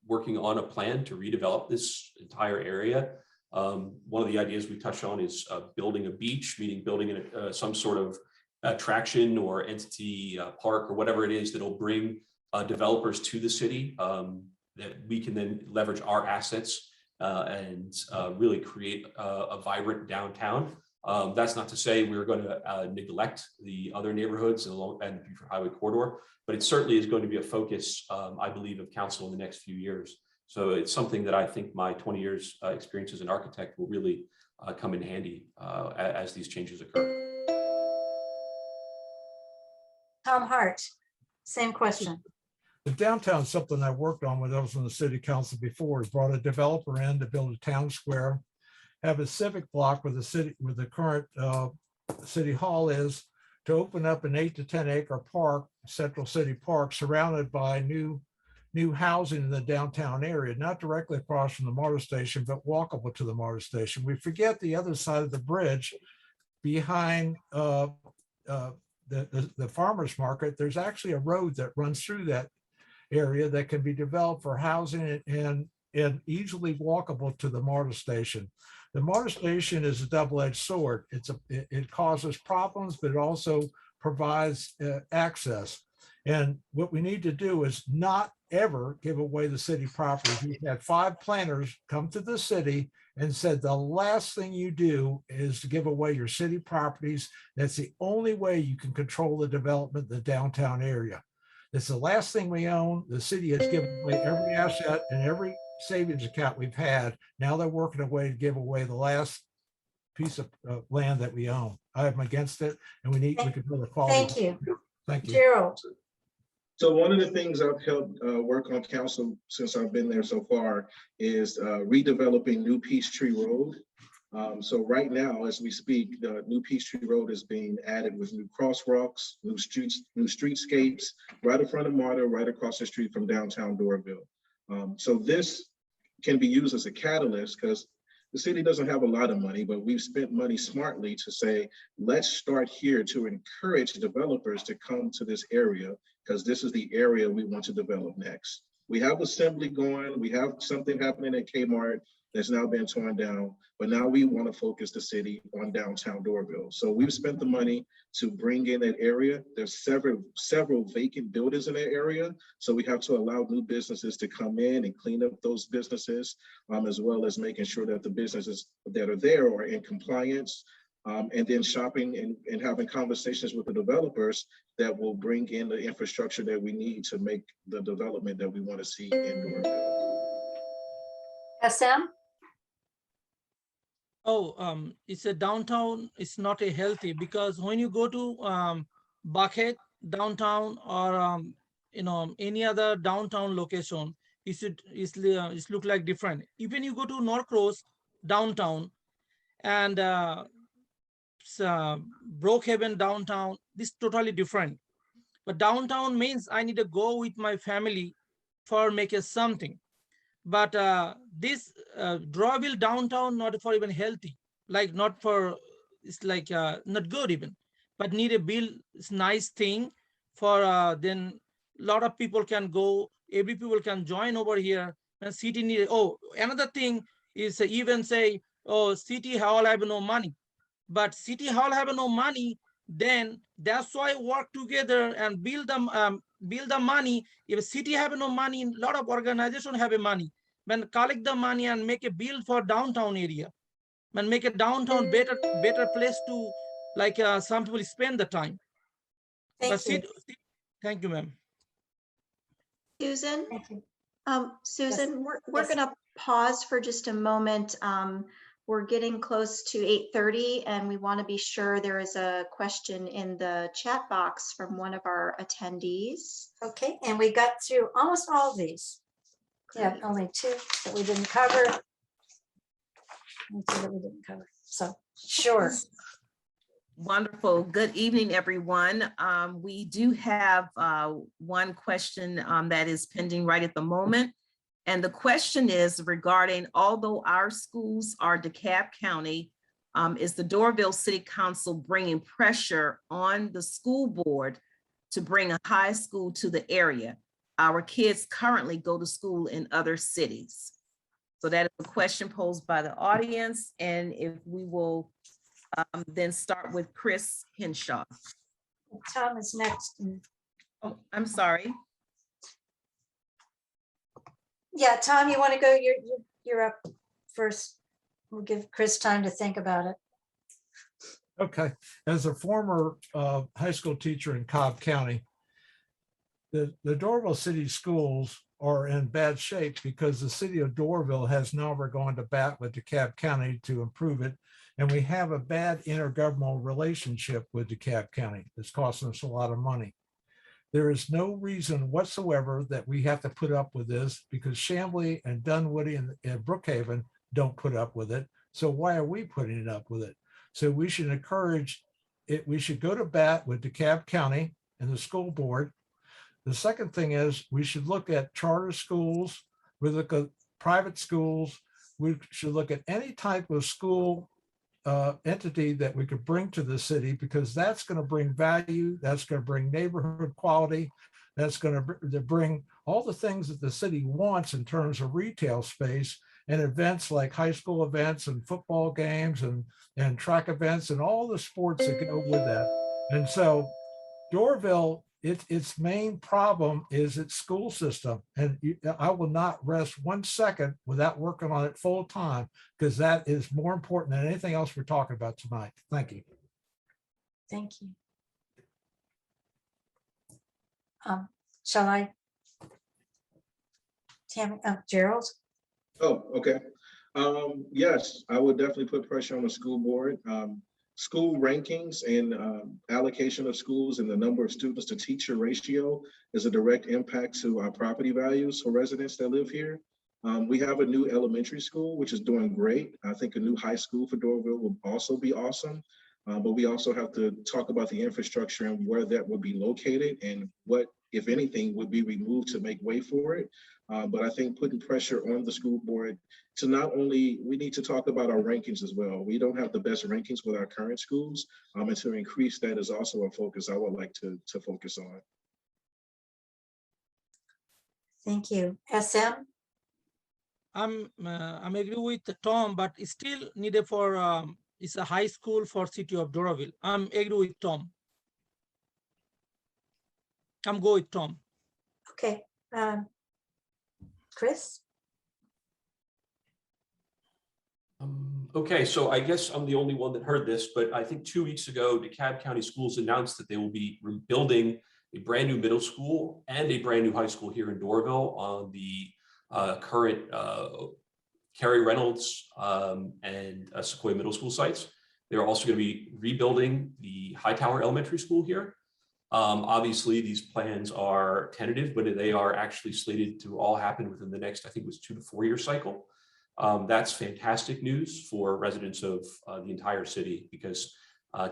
working on a plan to redevelop this entire area. One of the ideas we touched on is building a beach, meaning building in some sort of attraction or entity park or whatever it is that'll bring developers to the city that we can then leverage our assets and really create a vibrant downtown. That's not to say we're going to neglect the other neighborhoods and the Beaufort Highway corridor, but it certainly is going to be a focus, I believe, of council in the next few years. So it's something that I think my 20 years experience as an architect will really come in handy as these changes occur. Tom Hart, same question. The downtown is something I worked on when I was on the city council before. Brought a developer in to build a town square, have a civic block where the current city hall is, to open up an 8 to 10 acre park, Central City Park, surrounded by new housing in the downtown area, not directly across from the MARTA station, but walkable to the MARTA station. We forget the other side of the bridge behind the farmer's market. There's actually a road that runs through that area that can be developed for housing and easily walkable to the MARTA station. The MARTA station is a double-edged sword. It causes problems, but it also provides access. And what we need to do is not ever give away the city property. We've had 5 planners come to the city and said the last thing you do is to give away your city properties. That's the only way you can control the development in the downtown area. It's the last thing we own. The city has given away every asset and every savings account we've had. Now they're working a way to give away the last piece of land that we own. I am against it, and we can build a quality. Thank you. Thank you. Gerald. So one of the things I've helped work on council since I've been there so far is redeveloping New Peachtree Road. So right now, as we speak, the New Peachtree Road is being added with new crosswalks, new streetscapes, right in front of MARTA, right across the street from downtown Doraville. So this can be used as a catalyst because the city doesn't have a lot of money, but we've spent money smartly to say, let's start here to encourage developers to come to this area because this is the area we want to develop next. We have assembly going, we have something happening at Kmart that's now been torn down, but now we want to focus the city on downtown Doraville. So we've spent the money to bring in that area. There's several vacant buildings in that area. So we have to allow new businesses to come in and clean up those businesses, as well as making sure that the businesses that are there are in compliance, and then shopping and having conversations with the developers that will bring in the infrastructure that we need to make the development that we want to see in Doraville. SM? It's a downtown. It's not a healthy because when you go to Buckhead downtown or any other downtown location, it look like different. Even you go to Norcross downtown and Brookhaven downtown, this totally different. But downtown means I need to go with my family for making something. But this Doraville downtown not for even healthy, like not for, it's like not good even, but need a build nice thing for then a lot of people can go, every people can join over here and city need. Oh, another thing is even say, oh, city hall have no money, but city hall have no money, then that's why work together and build the money. If a city have no money, a lot of organization have a money. when collect the money and make a bill for downtown area, and make a downtown better place to like some people spend the time. Thank you. Thank you, ma'am. Susan, Thank you. Susan, we're Yes. gonna pause for just a moment. We're getting close to 8:30 and we want to be sure there is a question in the chat box from one of our attendees. Okay, and we got through almost all of these. Yeah, Great. only two that we didn't cover. And two that we didn't cover. So, sure. Wonderful. Good evening, everyone. We do have one question that is pending right at the moment. And the question is regarding, although our schools are DeKalb County, is the Doraville City Council bringing pressure on the school board to bring a high school to the area? Our kids currently go to school in other cities. So that is a question posed by the audience. And if we will then start with Chris Henshaw. Tom is next. Oh, I'm sorry. Yeah, Tom, you want to go? You're up first. We'll give Chris time to think about it. Okay, as a former high school teacher in Cobb County, the Doraville City Schools are in bad shape because the city of Doraville has never gone to bat with DeKalb County to improve it. And we have a bad intergovernmental relationship with DeKalb County that's costing us a lot of money. There is no reason whatsoever that we have to put up with this because Chamblee and Dunwoody and Brookhaven don't put up with it. So why are we putting it up with it? So we should encourage it. We should go to bat with DeKalb County and the school board. The second thing is we should look at charter schools. We look at private schools. We should look at any type of school entity that we could bring to the city because that's going to bring value. That's going to bring neighborhood quality. That's going to bring all the things that the city wants in terms of retail space and events like high school events and football games and track events and all the sports that go with that. And so Doraville, its main problem is its school system. And I will not rest 1 second without working on it full time because that is more important than anything else we're talking about tonight. Thank you. Thank you. Shall I? Tammy, Gerald? Oh, okay. Yes, I would definitely put pressure on the school board. School rankings and allocation of schools and the number of students to teacher ratio is a direct impact to our property values for residents that live here. We have a new elementary school, which is doing great. I think a new high school for Doraville will also be awesome. But we also have to talk about the infrastructure and where that would be located and what, if anything, would be removed to make way for it. But I think putting pressure on the school board to not only, we need to talk about our rankings as well. We don't have the best rankings with our current schools, and to increase that is also a focus I would like to focus on. Thank you. SM? I'm agree with Tom, but it's still needed for it's a high school for city of Doraville. I'm agree with Tom. I'm go with Tom. Okay. Chris? Okay, so I guess I'm the only one that heard this, but I think 2 weeks ago, DeKalb County Schools announced that they will be building a brand new middle school and a brand new high school here in Doraville on the current Carrie Reynolds and Sequoia Middle School sites. They're also going to be rebuilding the Hightower Elementary School here. Obviously, these plans are tentative, but they are actually slated to all happen within the next, I think it was 2 to 4 year cycle. That's fantastic news for residents of the entire city because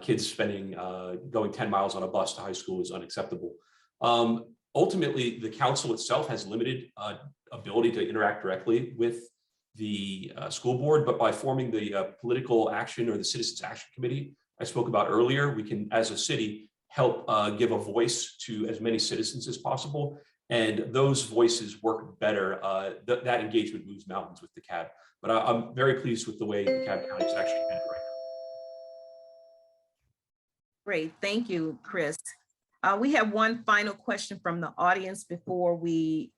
kids spending, going 10 miles on a bus to high school is unacceptable. Ultimately, the council itself has limited ability to interact directly with the school board, but by forming the political action or the citizens action committee I spoke about earlier, we can, as a city, help give a voice to as many citizens as possible. And those voices work better. That engagement moves mountains with DeKalb. But I'm very pleased with the way DeKalb County is actually doing right now. Great, thank you, Chris. We have one final question from the audience before we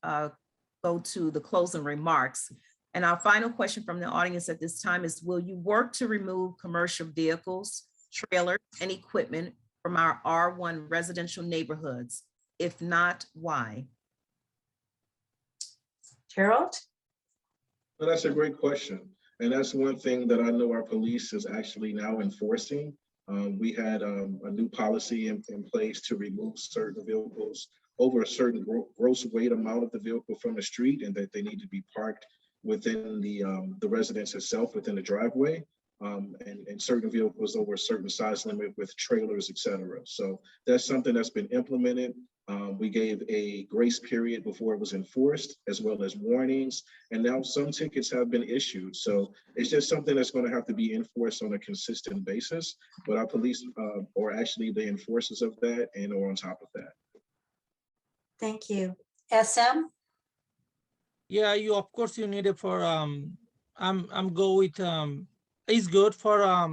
go to the closing remarks. And our final question from the audience at this time is, will you work to remove commercial vehicles, trailers, and equipment from our R1 residential neighborhoods? If not, why? Gerald? Well, that's a great question. And that's one thing that I know our police is actually now enforcing. We had a new policy in place to remove certain vehicles over a certain gross weight amount of the vehicle from the street, and that they need to be parked within the residence itself, within the driveway, and certain vehicles over a certain size limit with trailers, et cetera. So that's something that's been implemented. We gave a grace period before it was enforced, as well as warnings, and now some tickets have been issued. So it's just something that's going to have to be enforced on a consistent basis. But our police are actually the enforcers of that and are on top of that. Thank you. SM? Yeah, you of course you need it for I'm go with it's good for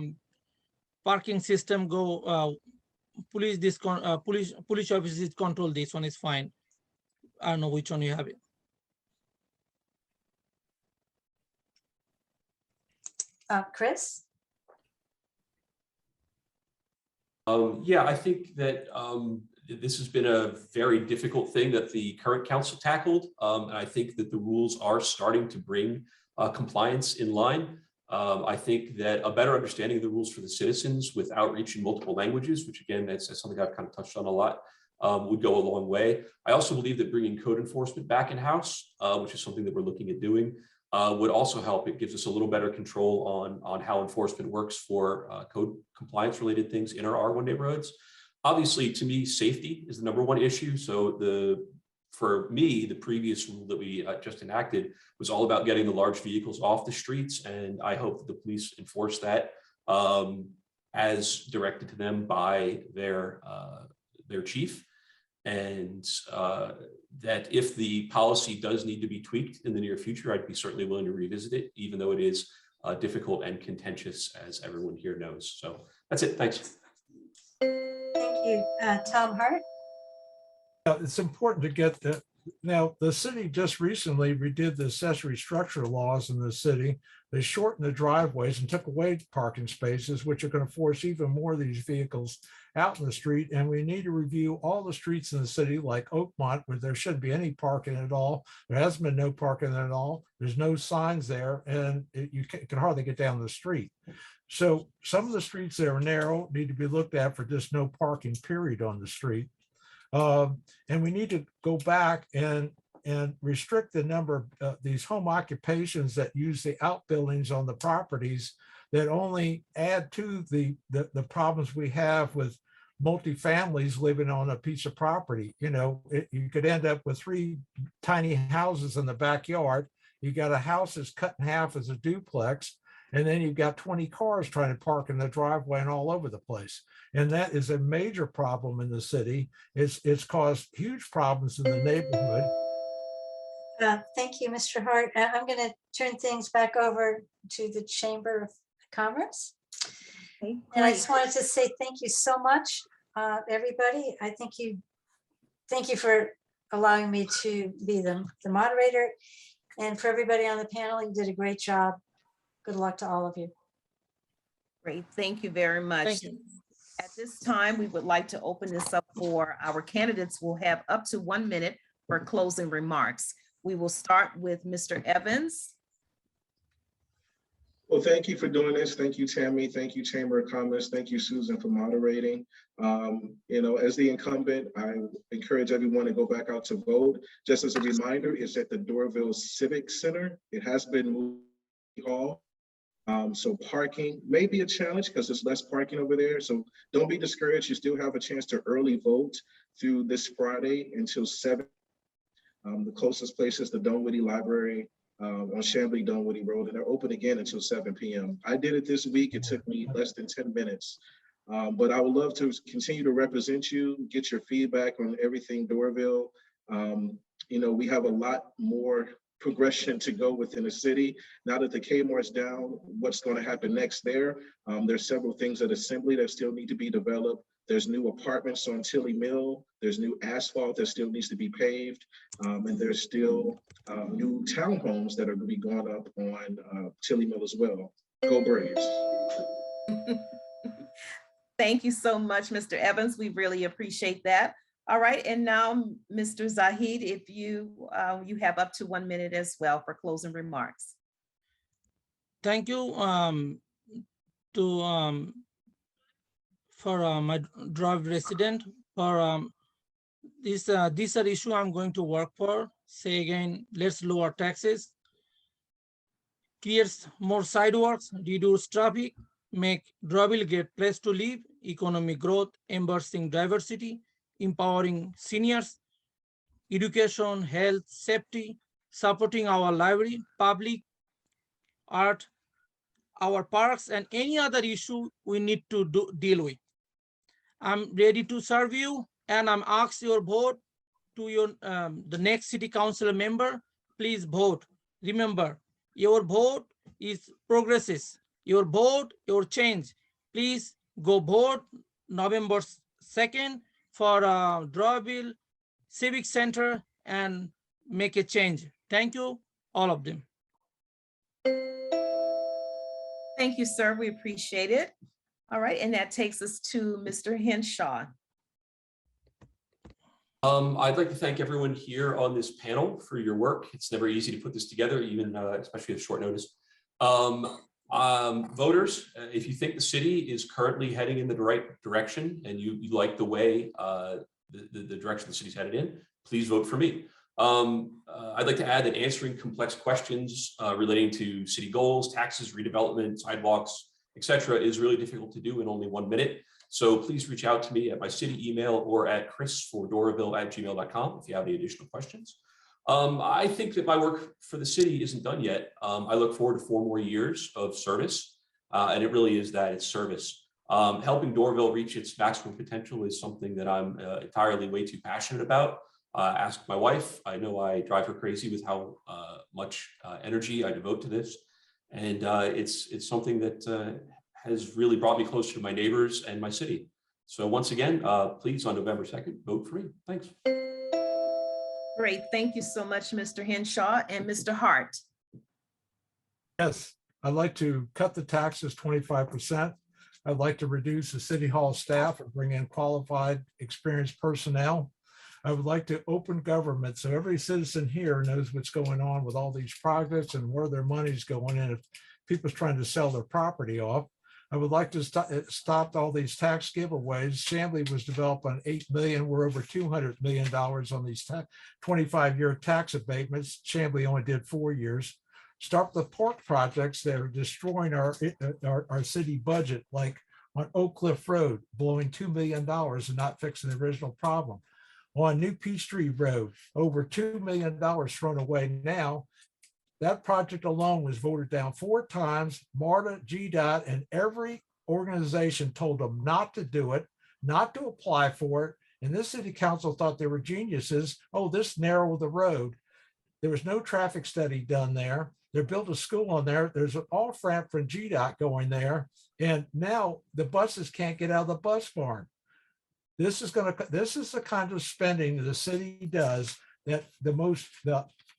parking system. Go police officers control this one is fine. I don't know which one you have it. Chris? Yeah, I think that this has been a very difficult thing that the current council tackled. And I think that the rules are starting to bring compliance in line. I think that a better understanding of the rules for the citizens with outreach in multiple languages, which again, that's something I've kind of touched on a lot, would go a long way. I also believe that bringing code enforcement back in-house, which is something that we're looking at doing, would also help. It gives us a little better control on how enforcement works for code compliance related things in our R1 neighborhoods. Obviously, to me, safety is the number one issue. So for me, the previous rule that we just enacted was all about getting the large vehicles off the streets. And I hope that the police enforce that as directed to them by their chief. And that if the policy does need to be tweaked in the near future, I'd be certainly willing to revisit it, even though it is difficult and contentious, as everyone here knows. So that's it. Thanks. Thank you. Tom Hart? It's important to get that. Now, the city just recently redid the accessory structure laws in the city. They shortened the driveways and took away parking spaces, which are going to force even more of these vehicles out in the street. And we need to review all the streets in the city, like Oakmont, where there shouldn't be any parking at all. There hasn't been no parking at all. There's no signs there, and you can hardly get down the street. So some of the streets that are narrow need to be looked at for just no parking period on the street. And we need to go back and restrict the number of these home occupations that use the outbuildings on the properties that only add to the problems we have with multifamilies living on a piece of property. You know, you could end up with 3 tiny houses in the backyard. You got a house that's cut in half as a duplex, and then you've got 20 cars trying to park in the driveway and all over the place. And that is a major problem in the city. It's caused huge problems in the neighborhood. Thank you, Mr. Hart. I'm going to turn things back over to the Chamber of Commerce. Okay, And I great. just wanted to say thank you so much, everybody. Thank you for allowing me to be the moderator. And for everybody on the panel, you did a great job. Good luck to all of you. Great, thank you very much. Thank you. At this time, we would like to open this up for our candidates. Will have up to 1 minute for closing remarks. We will start with Mr. Evans. Well, thank you for doing this. Thank you, Tammy. Thank you, Chamber of Commerce. Thank you, Susan, for moderating. You know, as the incumbent, I encourage everyone to go back out to vote. Just as a reminder, it's at the Doraville Civic Center. It has been moved to Hall. So parking may be a challenge because there's less parking over there. So don't be discouraged. You still have a chance to early vote through this Friday until 7. The closest place is the Dunwoody Library on Chamblee Dunwoody Road, and they're open again until 7 p.m. I did it this week. It took me less than 10 minutes. But I would love to continue to represent you, get your feedback on everything Doraville. You know, we have a lot more progression to go within the city. Now that the Kmart's down, what's going to happen next there? There's several things at Assembly that still need to be developed. There's new apartments on Tilly Mill. There's new asphalt that still needs to be paved. And there's still new townhomes that are going to be going up on Tilly Mill as well. Go Braves. Thank you so much, Mr. Evans. We really appreciate that. All right, and now, Mr. Zahid, if you have up to 1 minute as well for closing remarks. Thank you for my Doraville resident for this issue I'm going to work for. Say again, let's lower taxes, create more sidewalks, reduce traffic, make Doraville a great place to live, economic growth, embracing diversity, empowering seniors, education, health, safety, supporting our library, public art, our parks, and any other issue we need to deal with. I'm ready to serve you, and I'm asked your vote to your the next city council member. Please vote. Remember, your vote is progresses. Your vote, your change. Please go vote November 2nd for Doraville Civic Center and make a change. Thank you, all of them. Thank you, sir. We appreciate it. All right, and that takes us to Mr. Henshaw. I'd like to thank everyone here on this panel for your work. It's never easy to put this together, even especially at short notice. Voters, if you think the city is currently heading in the right direction and you like the way the direction the city's headed in, please vote for me. I'd like to add that answering complex questions relating to city goals, taxes, redevelopment, sidewalks, etc., is really difficult to do in only 1 minute. So please reach out to me at my city email or at chris.doraville@gmail.com if you have any additional questions. I think that my work for the city isn't done yet. I look forward to 4 more years of service, and it really is that, it's service. Helping Doraville reach its maximum potential is something that I'm entirely way too passionate about. Ask my wife. I know I drive her crazy with how much energy I devote to this. And it's something that has really brought me closer to my neighbors and my city. So once again, please on November 2nd, vote for me. Thanks. Great. Thank you so much, Mr. Henshaw. And Mr. Hart. Yes, I'd like to cut the taxes 25%. I'd like to reduce the city hall staff and bring in qualified, experienced personnel. I would like to open government so every citizen here knows what's going on with all these projects and where their money's going in if people's trying to sell their property off. I would like to stop all these tax giveaways. Chamblee was developed on $8 million. We're over $200 million on these 25-year tax abatements. Chamblee only did 4 years. Start the pork projects that are destroying our city budget, like on Oak Cliff Road, blowing $2 million and not fixing the original problem. On New Peachtree Road, over $2 million thrown away now. That project alone was voted down 4 times. MARTA, GDOT, and every organization told them not to do it, not to apply for it. And this city council thought they were geniuses. Oh, this narrowed the road. There was no traffic study done there. They built a school on there. There's an off-ramp from GDOT going there. And now the buses can't get out of the bus barn. This is the kind of spending that the city does that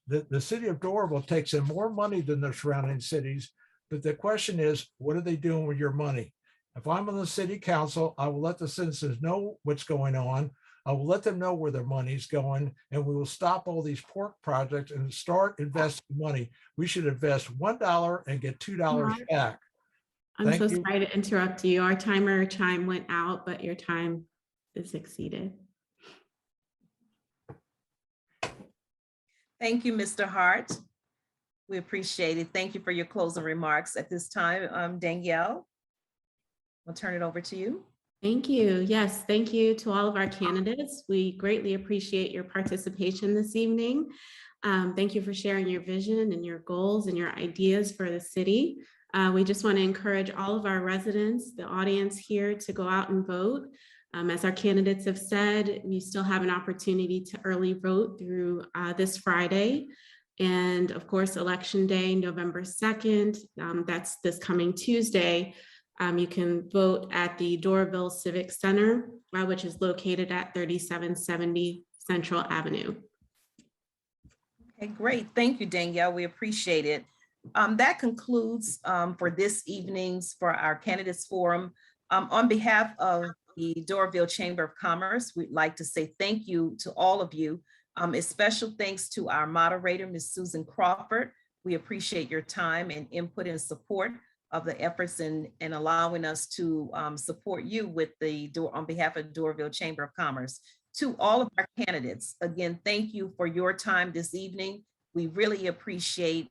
the city of Doraville takes in more money than the surrounding cities. But the question is, what are they doing with your money? If I'm on the city council, I will let the citizens know what's going on. I will let them know where their money's going, and we will stop all these pork projects and start investing money. We should invest $1 and get $2 back. I'm so sorry to interrupt you. Our timer chime went out, but your time is exceeded. Thank you, Mr. Hart. We appreciate it. Thank you for your closing remarks. At this time, Danielle, I'll turn it over to you. Thank you. Yes, thank you to all of our candidates. We greatly appreciate your participation this evening. Thank you for sharing your vision and your goals and your ideas for the city. We just want to encourage all of our residents, the audience here, to go out and vote. As our candidates have said, you still have an opportunity to early vote through this Friday. And of course, Election Day, November 2nd, that's this coming Tuesday. You can vote at the Doraville Civic Center, which is located at 3770 Central Avenue. Okay, great. Thank you, Danielle. We appreciate it. That concludes for this evening's for our candidates forum. On behalf of the Doraville Chamber of Commerce, we'd like to say thank you to all of you. A special thanks to our moderator, Ms. Susan Crawford. We appreciate your time and input and support of the efforts and allowing us to support you with on behalf of Doraville Chamber of Commerce. To all of our candidates, again, thank you for your time this evening. We really appreciate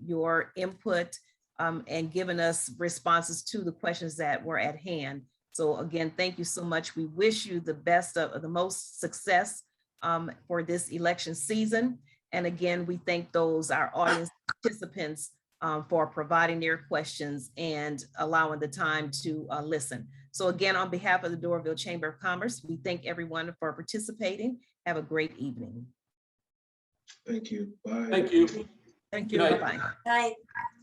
your input and giving us responses to the questions that were at hand. So again, thank you so much. We wish you the best of the most success for this election season. And again, we thank our audience participants for providing their questions and allowing the time to listen. So again, on behalf of the Doraville Chamber of Commerce, we thank everyone for participating. Have a great evening. Thank you. Bye. Thank you. Thank you. Good night. Bye-bye. Night.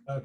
Uh,